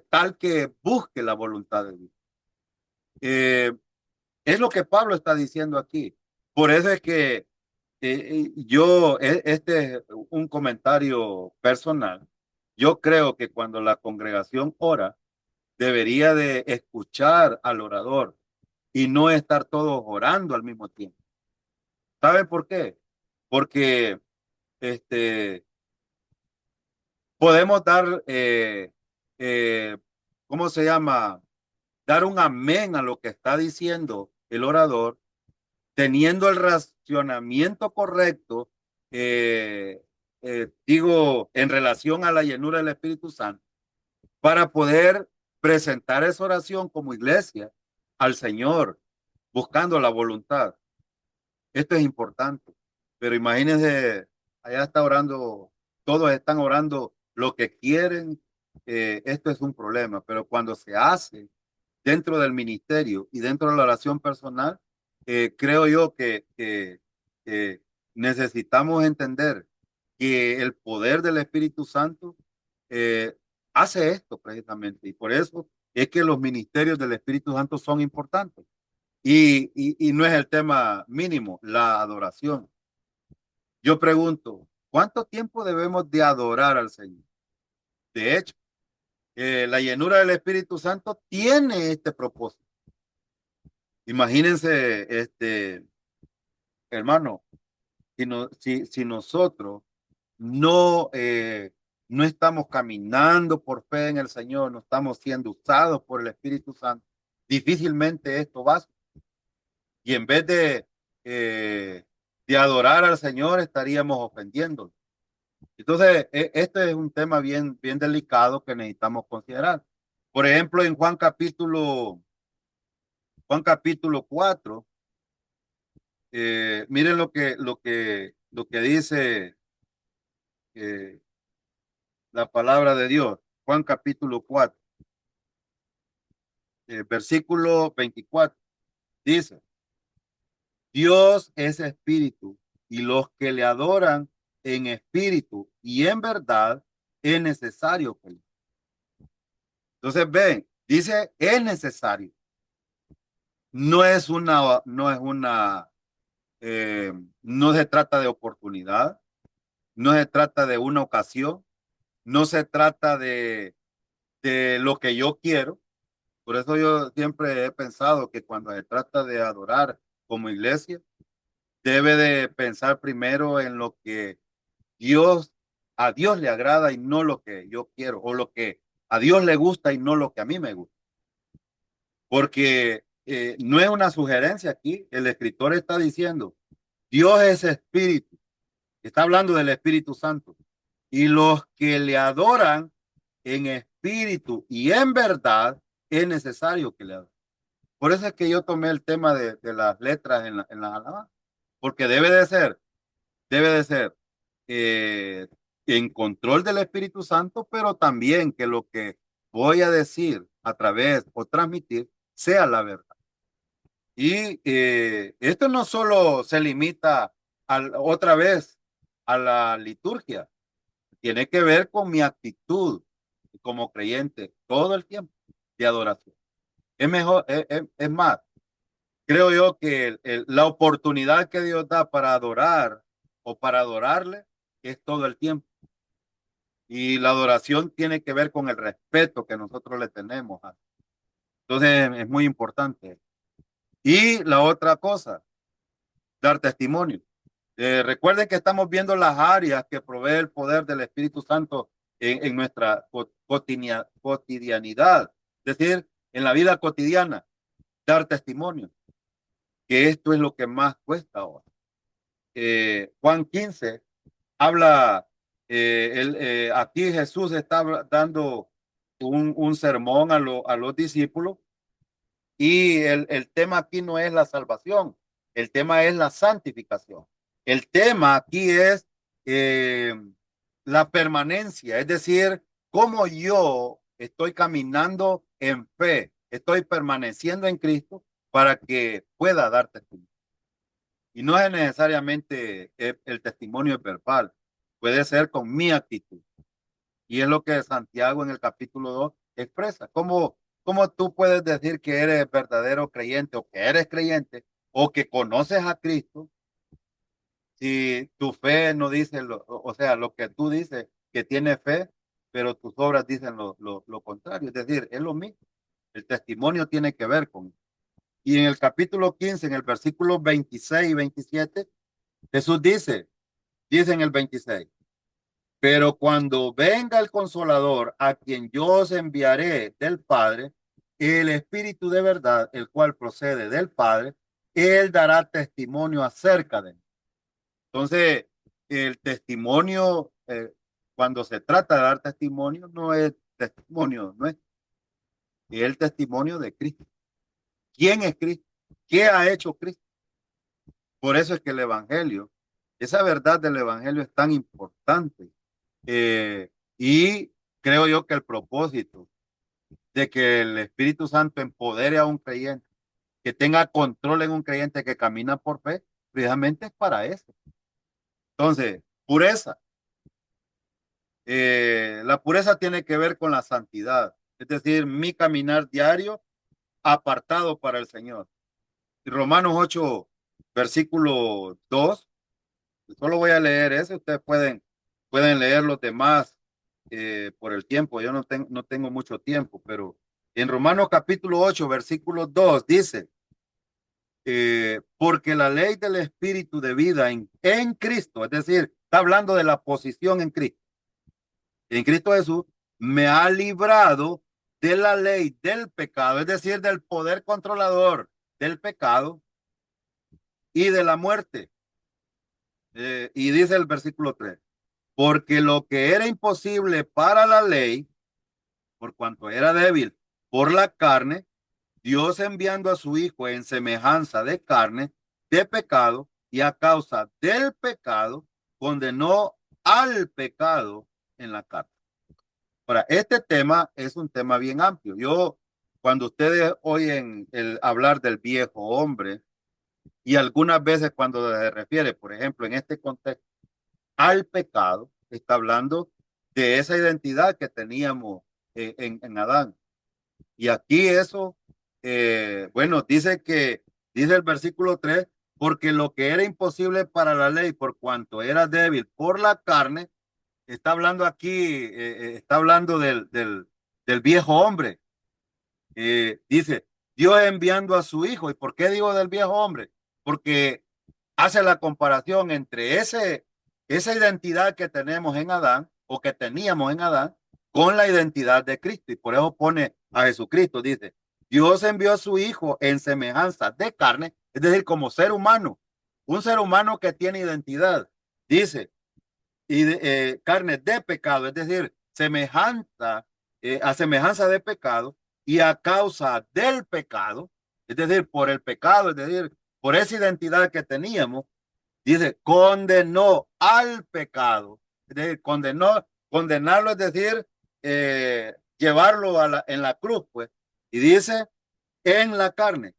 tal que busque la voluntad de Dios. Eh, es lo que Pablo está diciendo aquí. Por eso es que este es un comentario personal. Yo creo que cuando la congregación ora, debería de escuchar al orador y no estar todos orando al mismo tiempo. ¿Saben por qué? Porque este, podemos dar, ¿cómo se llama? Dar un amén a lo que está diciendo el orador teniendo el racionamiento correcto, digo, en relación a la llenura del Espíritu Santo, para poder presentar esa oración como iglesia al Señor, buscando la voluntad. Esto es importante, pero imagínense, allá está orando, todos están orando lo que quieren, esto es un problema, pero cuando se hace dentro del ministerio y dentro de la oración personal, creo yo que necesitamos entender que el poder del Espíritu Santo eh, hace esto precisamente y por eso es que los ministerios del Espíritu Santo son importantes y no es el tema mínimo, la adoración. Yo pregunto, ¿cuánto tiempo debemos de adorar al Señor? De hecho, la llenura del Espíritu Santo tiene este propósito. Imagínense, hermano, si nosotros no, no estamos caminando por fe en el Señor, no estamos siendo usados por el Espíritu Santo, difícilmente esto va. Y en vez eh, de adorar al Señor, estaríamos ofendiendo. Entonces, este es un tema bien, bien delicado que necesitamos considerar. Por ejemplo, en Juan capítulo 4, miren lo que dice eh, la palabra de Dios. Juan capítulo 4, versículo 24. Dice, Dios es espíritu y los que le adoran en espíritu y en verdad es necesario que. Entonces, ven, dice es necesario. No es una, no se trata de oportunidad, no se trata de una ocasión, no se trata de lo que yo quiero. Por eso yo siempre he pensado que cuando se trata de adorar como iglesia, debe de pensar primero en lo que Dios, a Dios le agrada y no lo que yo quiero, o lo que a Dios le gusta y no lo que a mí me gusta. Porque no es una sugerencia aquí, el escritor está diciendo, Dios es espíritu, está hablando del Espíritu Santo, y los que le adoran en espíritu y en verdad, es necesario que le adore. Por eso es que yo tomé el tema de las letras en la alabanza, porque debe de ser eh, en control del Espíritu Santo, pero también que lo que voy a decir a través o transmitir sea la verdad. Y esto no solo se limita otra vez a la liturgia, tiene que ver con mi actitud como creyente todo el tiempo de adoración. Es mejor, es más, creo yo que la oportunidad que Dios da para adorar o para adorarle es todo el tiempo. Y la adoración tiene que ver con el respeto que nosotros le tenemos. Entonces es muy importante. Y la otra cosa, dar testimonio. Recuerden que estamos viendo las áreas que provee el poder del Espíritu Santo en nuestra cotidianidad, es decir, en la vida cotidiana, dar testimonio, que esto es lo que más cuesta ahora. Juan 15 habla, aquí Jesús está dando un sermón a los discípulos y el tema aquí no es la salvación, el tema es la santificación. El tema aquí es eh, la permanencia, es decir, cómo yo estoy caminando en fe, estoy permaneciendo en Cristo para que pueda dar testimonio. Y no es necesariamente el testimonio verbal, puede ser con mi actitud. Y es lo que Santiago en el capítulo 2 expresa. ¿Cómo tú puedes decir que eres verdadero creyente o que eres creyente o que conoces a Cristo si tu fe no dice, o sea, lo que tú dices que tiene fe, pero tus obras dicen lo contrario? Es decir, es lo mismo. El testimonio tiene que ver con. Y en el capítulo 15, en el versículo 26 y 27, Jesús dice en el 26, pero cuando venga el Consolador, a quien yo os enviaré del Padre, el Espíritu de verdad, el cual procede del Padre, él dará testimonio acerca de mí. Entonces, el testimonio, cuando se trata de dar testimonio, no es testimonio, no es el testimonio de Cristo. ¿Quién es Cristo? ¿Qué ha hecho Cristo? Por eso es que el Evangelio, esa verdad del Evangelio es tan importante. Y creo yo que el propósito de que el Espíritu Santo empodere a un creyente, que tenga control en un creyente que camina por fe, precisamente es para eso. Entonces, pureza. La pureza tiene que ver con la santidad, es decir, mi caminar diario apartado para el Señor. Romanos 8, versículo 2. Solo voy a leer eso, ustedes pueden leer los demás por el tiempo. Yo no tengo mucho tiempo, pero en Romanos capítulo 8, versículo 2 dice, porque la ley del Espíritu de vida en Cristo, es decir, está hablando de la posición en Cristo Jesús, me ha librado de la ley del pecado, es decir, del poder controlador del pecado y de la muerte. Y dice el versículo 3, porque lo que era imposible para la ley, por cuanto era débil por la carne, Dios enviando a su Hijo en semejanza de carne, de pecado, y a causa del pecado, condenó al pecado en la carne. Ahora, este tema es un tema bien amplio. Cuando ustedes oyen el hablar del viejo hombre, y algunas veces cuando se refiere, por ejemplo, en este contexto, al pecado, está hablando de esa identidad que teníamos en Adán. Y aquí eso, bueno, dice el versículo 3, porque lo que era imposible para la ley, por cuanto era débil por la carne, está hablando aquí, está hablando del viejo hombre. Dice, Dios enviando a su hijo. ¿Y por qué digo del viejo hombre? Porque hace la comparación entre esa identidad que tenemos en Adán o que teníamos en Adán con la identidad de Cristo. Y por eso pone a Jesucristo. Dice, Dios envió a su hijo en semejanza de carne, es decir, como ser humano, un ser humano que tiene identidad. Dice, y carne de pecado, es decir, semejanza a semejanza de pecado y a causa del pecado, es decir, por el pecado, es decir, por esa identidad que teníamos, dice, condenó al pecado, es decir, condenarlo, es decir, llevarlo en la cruz, pues, y dice, en la carne.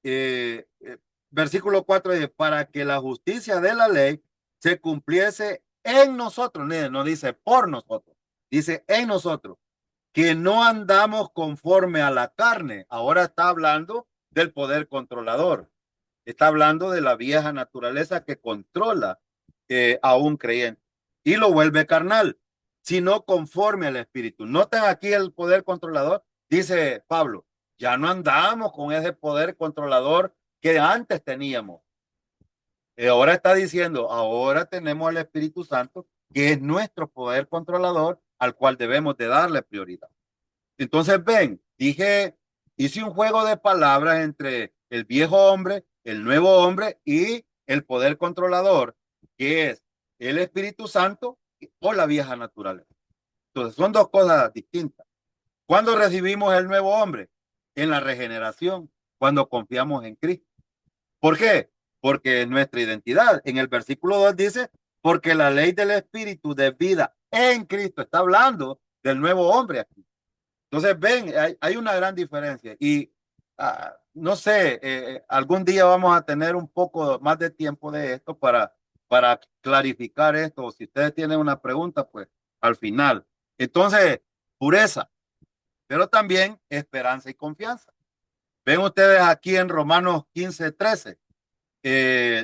eh, eh, Versículo 4 dice, para que la justicia de la ley se cumpliese en nosotros, no dice por nosotros, dice en nosotros, que no andamos conforme a la carne. Ahora está hablando del poder controlador, está hablando de la vieja naturaleza que controla a un creyente y lo vuelve carnal, sino conforme al espíritu. Noten aquí el poder controlador, dice Pablo, ya no andamos con ese poder controlador que antes teníamos. Ahora está diciendo, ahora tenemos al Espíritu Santo, que es nuestro poder controlador, al cual debemos de darle prioridad. Entonces, ven, hice un juego de palabras entre el viejo hombre, el nuevo hombre y el poder controlador, que es el Espíritu Santo o la vieja naturaleza. Entonces, son dos cosas distintas. ¿Cuándo recibimos el nuevo hombre? En la regeneración, cuando confiamos en Cristo. ¿Por qué? Porque es nuestra identidad. En el versículo 2 dice, porque la ley del Espíritu de vida en Cristo, está hablando del nuevo hombre aquí. Entonces, ven, hay una gran diferencia y no sé, algún día vamos a tener un poco más de tiempo de esto para clarificar esto. Si ustedes tienen una pregunta, pues al final. Entonces, pureza, pero también esperanza y confianza. Ven ustedes aquí en Romanos 15:13.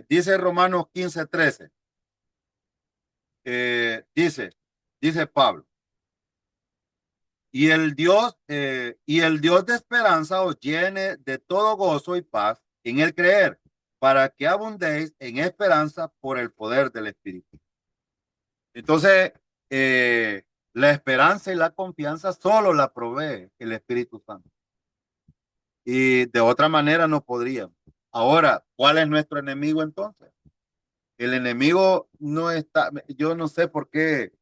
Dice Romanos 15:13. Dice Pablo. Y el Dios de esperanza os llene de todo gozo y paz en el creer, para que abundéis en esperanza por el poder del Espíritu. Entonces, eh, la esperanza y la confianza solo la provee el Espíritu Santo. Y de otra manera no podríamos. Ahora, ¿cuál es nuestro enemigo entonces? El enemigo no está, yo no sé por qué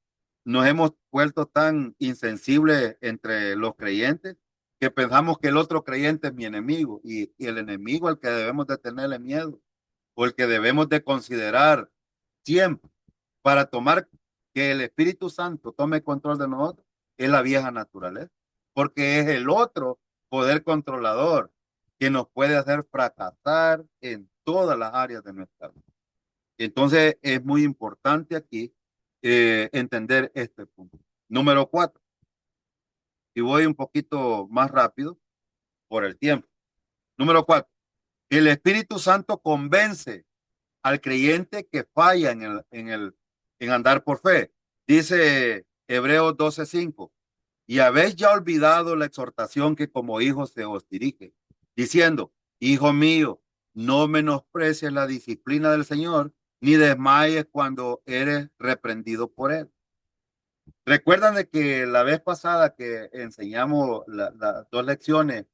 nos hemos vuelto tan insensibles entre los creyentes que pensamos que el otro creyente es mi enemigo y el enemigo al que debemos de tenerle miedo o el que debemos de considerar siempre para tomar que el Espíritu Santo tome control de nosotros es la vieja naturaleza, porque es el otro poder controlador que nos puede hacer fracasar en todas las áreas de nuestra vida. Entonces es muy importante aquí entender este punto. Número 4, y voy un poquito más rápido por el tiempo. Número 4, el Espíritu Santo convence al creyente que falla en andar por fe. Dice Hebreos 12:5, y habéis ya olvidado la exhortación que como hijos se os dirige, diciendo, hijo mío, no menosprecies la disciplina del Señor, ni desmayes cuando eres reprendido por él. Recuerdan de que la vez pasada que enseñamos las dos lecciones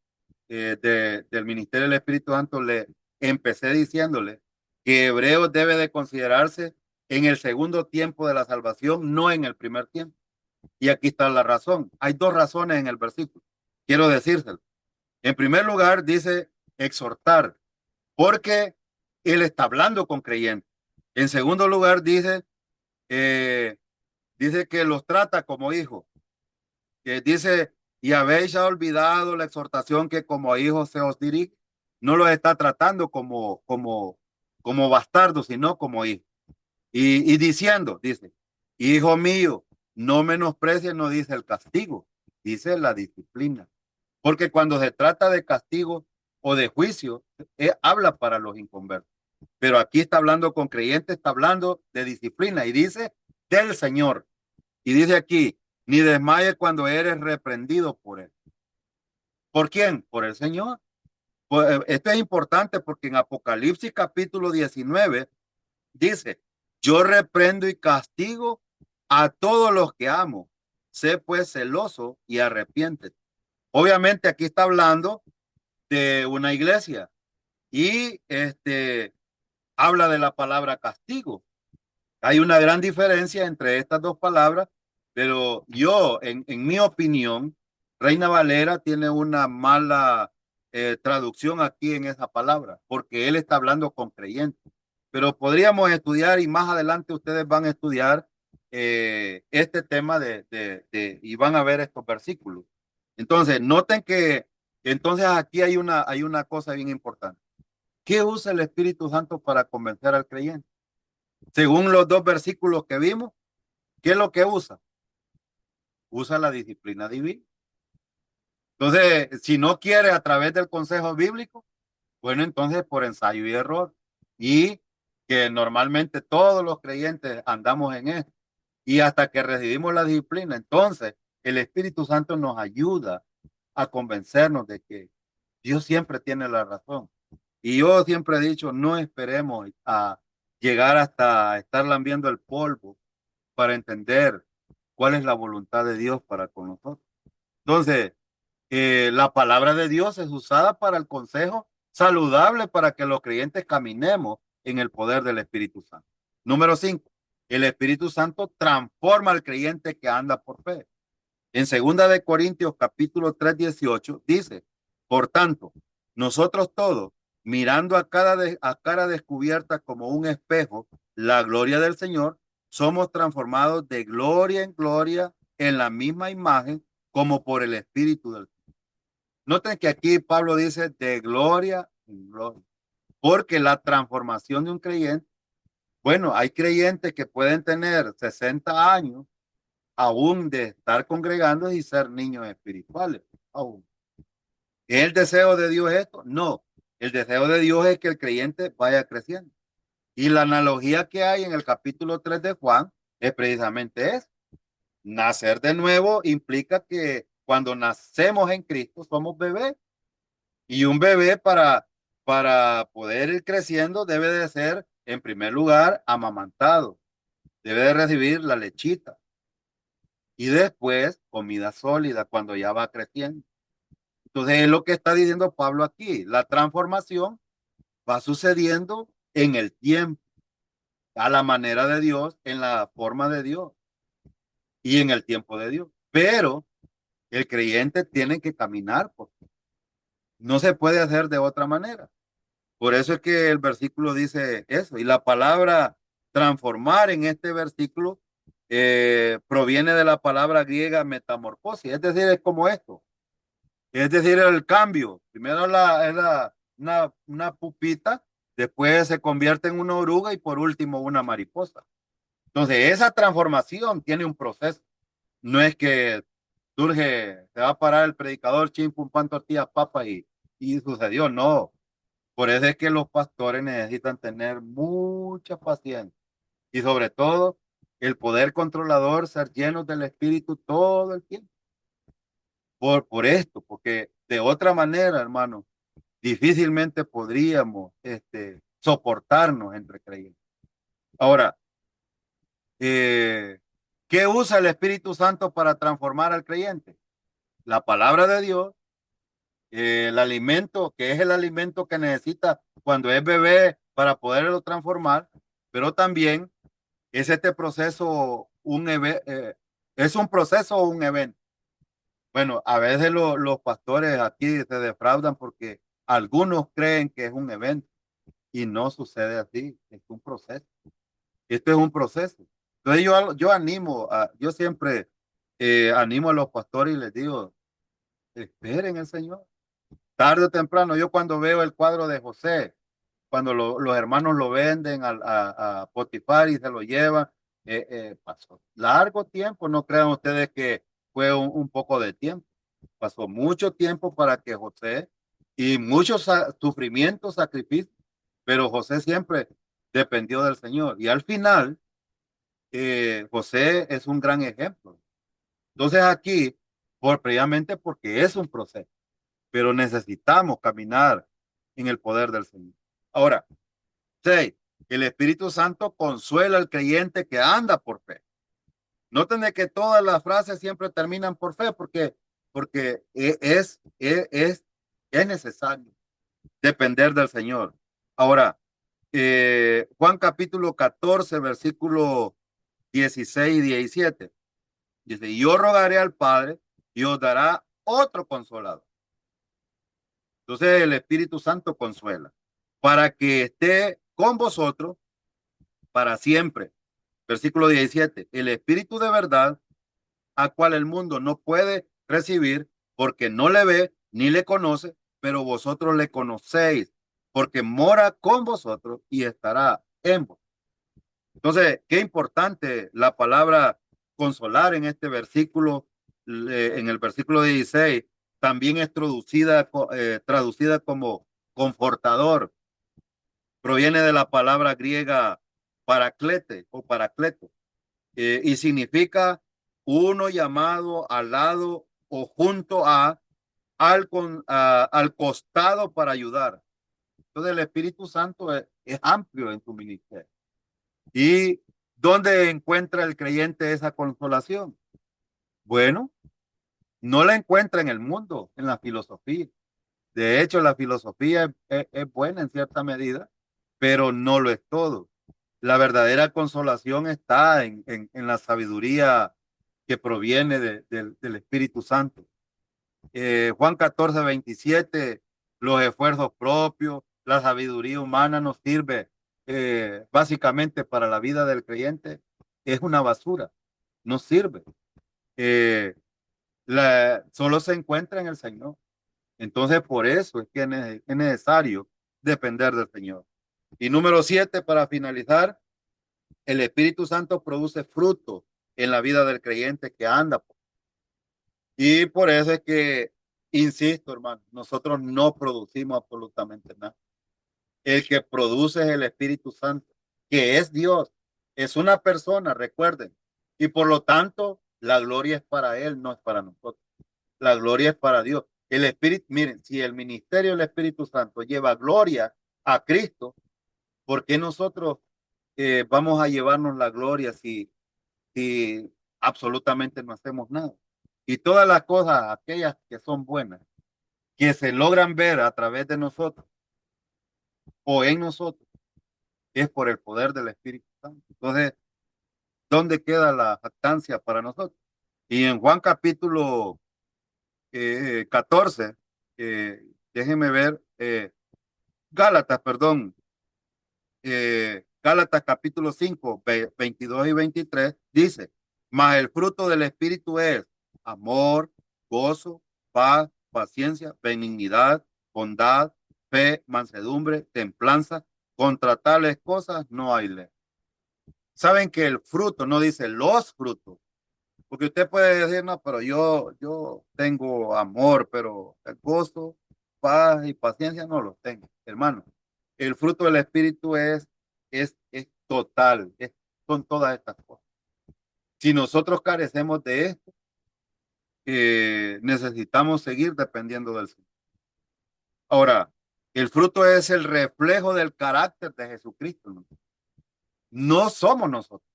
del Ministerio del Espíritu Santo, le empecé diciéndole que Hebreos debe de considerarse en el segundo tiempo de la salvación, no en el primer tiempo. Y aquí está la razón. Hay dos razones en el versículo. Quiero decírselo. En primer lugar, dice exhortar, porque él está hablando con creyentes. En segundo lugar, eh, dice que los trata como hijos. Que dice, y habéis ya olvidado la exhortación que como hijos se os dirige. No los está tratando como bastardos, sino como hijos. Y diciendo, dice, hijo mío, no menosprecies, no dice el castigo, dice la disciplina. Porque cuando se trata de castigo o de juicio, habla para los inconversos. Pero aquí está hablando con creyentes, está hablando de disciplina y dice del Señor. Y dice aquí, ni desmayes cuando eres reprendido por él. ¿Por quién? Por el Señor. Pues, esto es importante porque en Apocalipsis capítulo 19 dice, yo reprendo y castigo a todos los que amo. Sé pues celoso y arrepiéntete. Obviamente aquí está hablando de una iglesia y habla de la palabra castigo. Hay una gran diferencia entre estas dos palabras Pero yo, en mi opinión, Reina Valera tiene una mala traducción aquí en esa palabra, porque él está hablando con creyentes. Pero podríamos estudiar y más adelante ustedes van a estudiar este tema y van a ver estos versículos. Entonces, noten que entonces aquí hay una cosa bien importante. ¿Qué usa el Espíritu Santo para convencer al creyente? Según los dos versículos que vimos, ¿qué es lo que usa? Usa la disciplina divina. Entonces, si no quiere a través del consejo bíblico, bueno, entonces por ensayo y error. Y que normalmente todos los creyentes andamos en esto. Y hasta que recibimos la disciplina, entonces el Espíritu Santo nos ayuda a convencernos de que Dios siempre tiene la razón. Y yo siempre he dicho, no esperemos a llegar hasta estar lambiendo el polvo para entender cuál es la voluntad de Dios para con nosotros. Entonces, la palabra de Dios es usada para el consejo saludable para que los creyentes caminemos en el poder del Espíritu Santo. Número 5. El Espíritu Santo transforma al creyente que anda por fe. En 2 Corintios capítulo 3, 18 dice, por tanto, nosotros todos, mirando a cara descubierta como un espejo, la gloria del Señor, somos transformados de gloria en gloria en la misma imagen como por el Espíritu del Señor. Noten que aquí Pablo dice de gloria en gloria, porque la transformación de un creyente, bueno, hay creyentes que pueden tener 60 años aún de estar congregando y ser niños espirituales. Aún. ¿Es el deseo de Dios esto? No. El deseo de Dios es que el creyente vaya creciendo. Y la analogía que hay en el capítulo 3 de Juan es precisamente eso. Nacer de nuevo implica que cuando nacemos en Cristo somos bebés. Y un bebé para poder ir creciendo debe de ser, en primer lugar, amamantado. Debe de recibir la lechita. Y después comida sólida cuando ya va creciendo. Entonces es lo que está diciendo Pablo aquí. La transformación va sucediendo en el tiempo, a la manera de Dios, en la forma de Dios y en el tiempo de Dios. Pero el creyente tiene que caminar, porque no se puede hacer de otra manera. Por eso es que el versículo dice eso. Y la palabra transformar en este versículo proviene de la palabra griega metamorfosis. Es decir, es como esto. Es decir, el cambio. Primero una pupita, después se convierte en una oruga y por último una mariposa. Entonces, esa transformación tiene un proceso. No es que surge, se va a parar el predicador, chim, pum, pan, tortillas, papas y sucedió. No. Por eso es que los pastores necesitan tener mucha paciencia y sobre todo el poder controlador, ser llenos del Espíritu todo el tiempo. Por esto, porque de otra manera, hermano, difícilmente podríamos soportarnos entre creyentes. Ahora, eh, ¿qué usa el Espíritu Santo para transformar al creyente? La palabra de Dios, el alimento, que es el alimento que necesita cuando es bebé para poderlo transformar, pero también es este proceso es un proceso o un evento. Bueno, a veces los pastores aquí se defraudan porque algunos creen que es un evento y no sucede así, es un proceso. Esto es un proceso. Entonces yo yo siempre animo a los pastores y les digo, esperen el Señor. Tarde o temprano, yo cuando veo el cuadro de José, cuando los hermanos lo venden a Potifar y se lo llevan, pasó largo tiempo, no crean ustedes que fue un poco de tiempo, pasó mucho tiempo para que José y muchos sufrimientos, sacrificios, pero José siempre dependió del Señor y al final José es un gran ejemplo. Entonces aquí, previamente porque es un proceso, pero necesitamos caminar en el poder del Señor. Ahora, 6. El Espíritu Santo consuela al creyente que anda por fe. Noten de que todas las frases siempre terminan por fe porque es necesario depender del Señor. Ahora, Juan capítulo 14, versículo 16 y 17. Dice, yo rogaré al Padre y os dará otro consolador. Entonces el Espíritu Santo consuela para que esté con vosotros para siempre. Versículo 17. El Espíritu de verdad, a cual el mundo no puede recibir porque no le ve ni le conoce, pero vosotros le conocéis porque mora con vosotros y estará en vosotros. Entonces, qué importante la palabra consolar en este versículo, en el versículo 16, también es traducida como confortador. Proviene de la palabra griega paraclete o paracleto, y significa uno llamado al lado o junto al costado para ayudar. Entonces el Espíritu Santo es amplio en su ministerio. ¿Y dónde encuentra el creyente esa consolación? Bueno, no la encuentra en el mundo, en la filosofía. De hecho, la filosofía es buena en cierta medida, pero no lo es todo. La verdadera consolación está en la sabiduría que proviene del Espíritu Santo. Juan 14:27, los esfuerzos propios, la sabiduría humana nos sirve básicamente para la vida del creyente. Es una basura, no sirve. Eh, Solo se encuentra en el Señor. Entonces, por eso es que es necesario depender del Señor. Y número 7, para finalizar, el Espíritu Santo produce fruto en la vida del creyente que anda. Y por eso es que, insisto, hermano, nosotros no producimos absolutamente nada. El que produce es el Espíritu Santo, que es Dios, es una persona, recuerden. Y por lo tanto, la gloria es para Él, no es para nosotros. La gloria es para Dios. El Espíritu, miren, si el ministerio del Espíritu Santo lleva gloria a Cristo, ¿por qué nosotros vamos a llevarnos la gloria si absolutamente no hacemos nada? Y todas las cosas, aquellas que son buenas, que se logran ver a través de nosotros o en nosotros, es por el poder del Espíritu Santo. Entonces, ¿dónde queda la jactancia para nosotros? Y en Juan capítulo 14, déjenme ver, Gálatas, perdón, Gálatas capítulo 5, 22 y 23, dice, mas el fruto del Espíritu es amor, gozo, paz, paciencia, benignidad, bondad, fe, mansedumbre, templanza. Contra tales cosas no hay ley. Saben que el fruto no dice los frutos, porque usted puede decir, no, pero yo tengo amor, pero el gozo, paz y paciencia no los tengo, hermano. El fruto del Espíritu es total, son todas estas cosas. Si nosotros carecemos de esto, necesitamos seguir dependiendo del Señor. Ahora, el fruto es el reflejo del carácter de Jesucristo. No, no somos nosotros,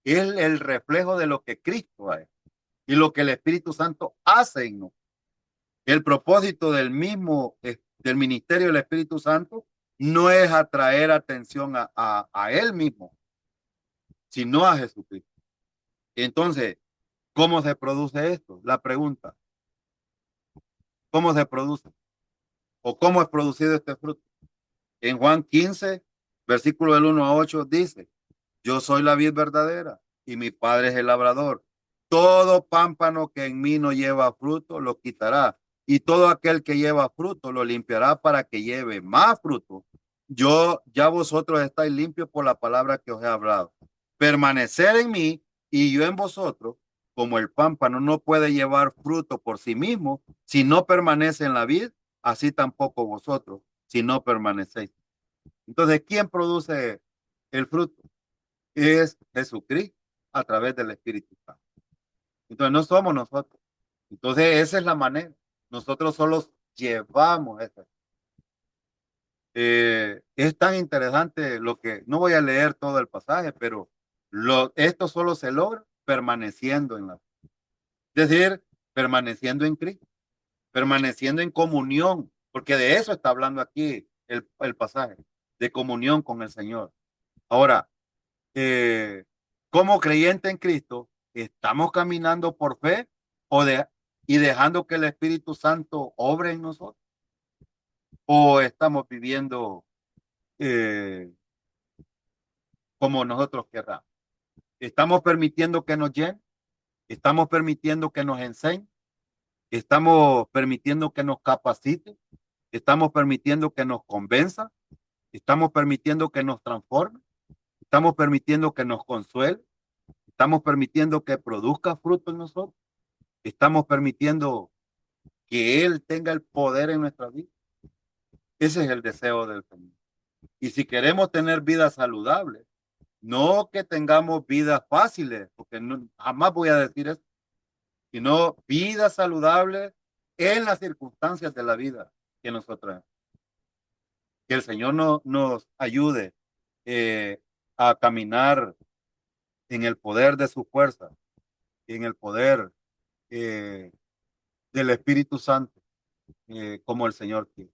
es el reflejo de lo que Cristo es y lo que el Espíritu Santo hace en nosotros. El propósito del ministerio del Espíritu Santo no es atraer atención a Él mismo, sino a Jesucristo. Entonces, ¿cómo se produce esto? La pregunta, ¿cómo se produce? ¿O cómo es producido este fruto? En Juan 15, versículo del 1 a 8 dice, yo soy la vid verdadera y mi padre es el labrador. Todo pámpano que en mí no lleva fruto lo quitará, y todo aquel que lleva fruto lo limpiará para que lleve más fruto. Ya vosotros estáis limpios por la palabra que os he hablado. Permanecer en mí y yo en vosotros, como el pámpano no puede llevar fruto por sí mismo si no permanece en la vid, así tampoco vosotros si no permanecéis. Entonces, ¿quién produce el fruto? Es Jesucristo a través del Espíritu Santo. Entonces no somos nosotros. Entonces esa es la manera. Nosotros solo llevamos eso. Es tan interesante lo que, no voy a leer todo el pasaje, pero esto solo se logra permaneciendo en es decir, permaneciendo en Cristo, permaneciendo en comunión, porque de eso está hablando aquí el pasaje, de comunión con el Señor. Ahora, como creyente en Cristo, ¿Estamos caminando por fe o y dejando que el Espíritu Santo obre en nosotros? ¿O estamos viviendo eh, como nosotros querramos? ¿Estamos permitiendo que nos llene? ¿Estamos permitiendo que nos enseñe? ¿Estamos permitiendo que nos capacite? ¿Estamos permitiendo que nos convenza? ¿Estamos permitiendo que nos transforme? ¿Estamos permitiendo que nos consuele? ¿Estamos permitiendo que produzca fruto en nosotros? ¿Estamos permitiendo que Él tenga el poder en nuestra vida? Ese es el deseo del Señor. Y si queremos tener vidas saludables, no que tengamos vidas fáciles, porque jamás voy a decir eso, sino vidas saludables en las circunstancias de la vida que nosotros. Que el Señor nos ayude eh, a caminar en el poder de su fuerza, en el poder eh, del Espíritu Santo, como el Señor quiere.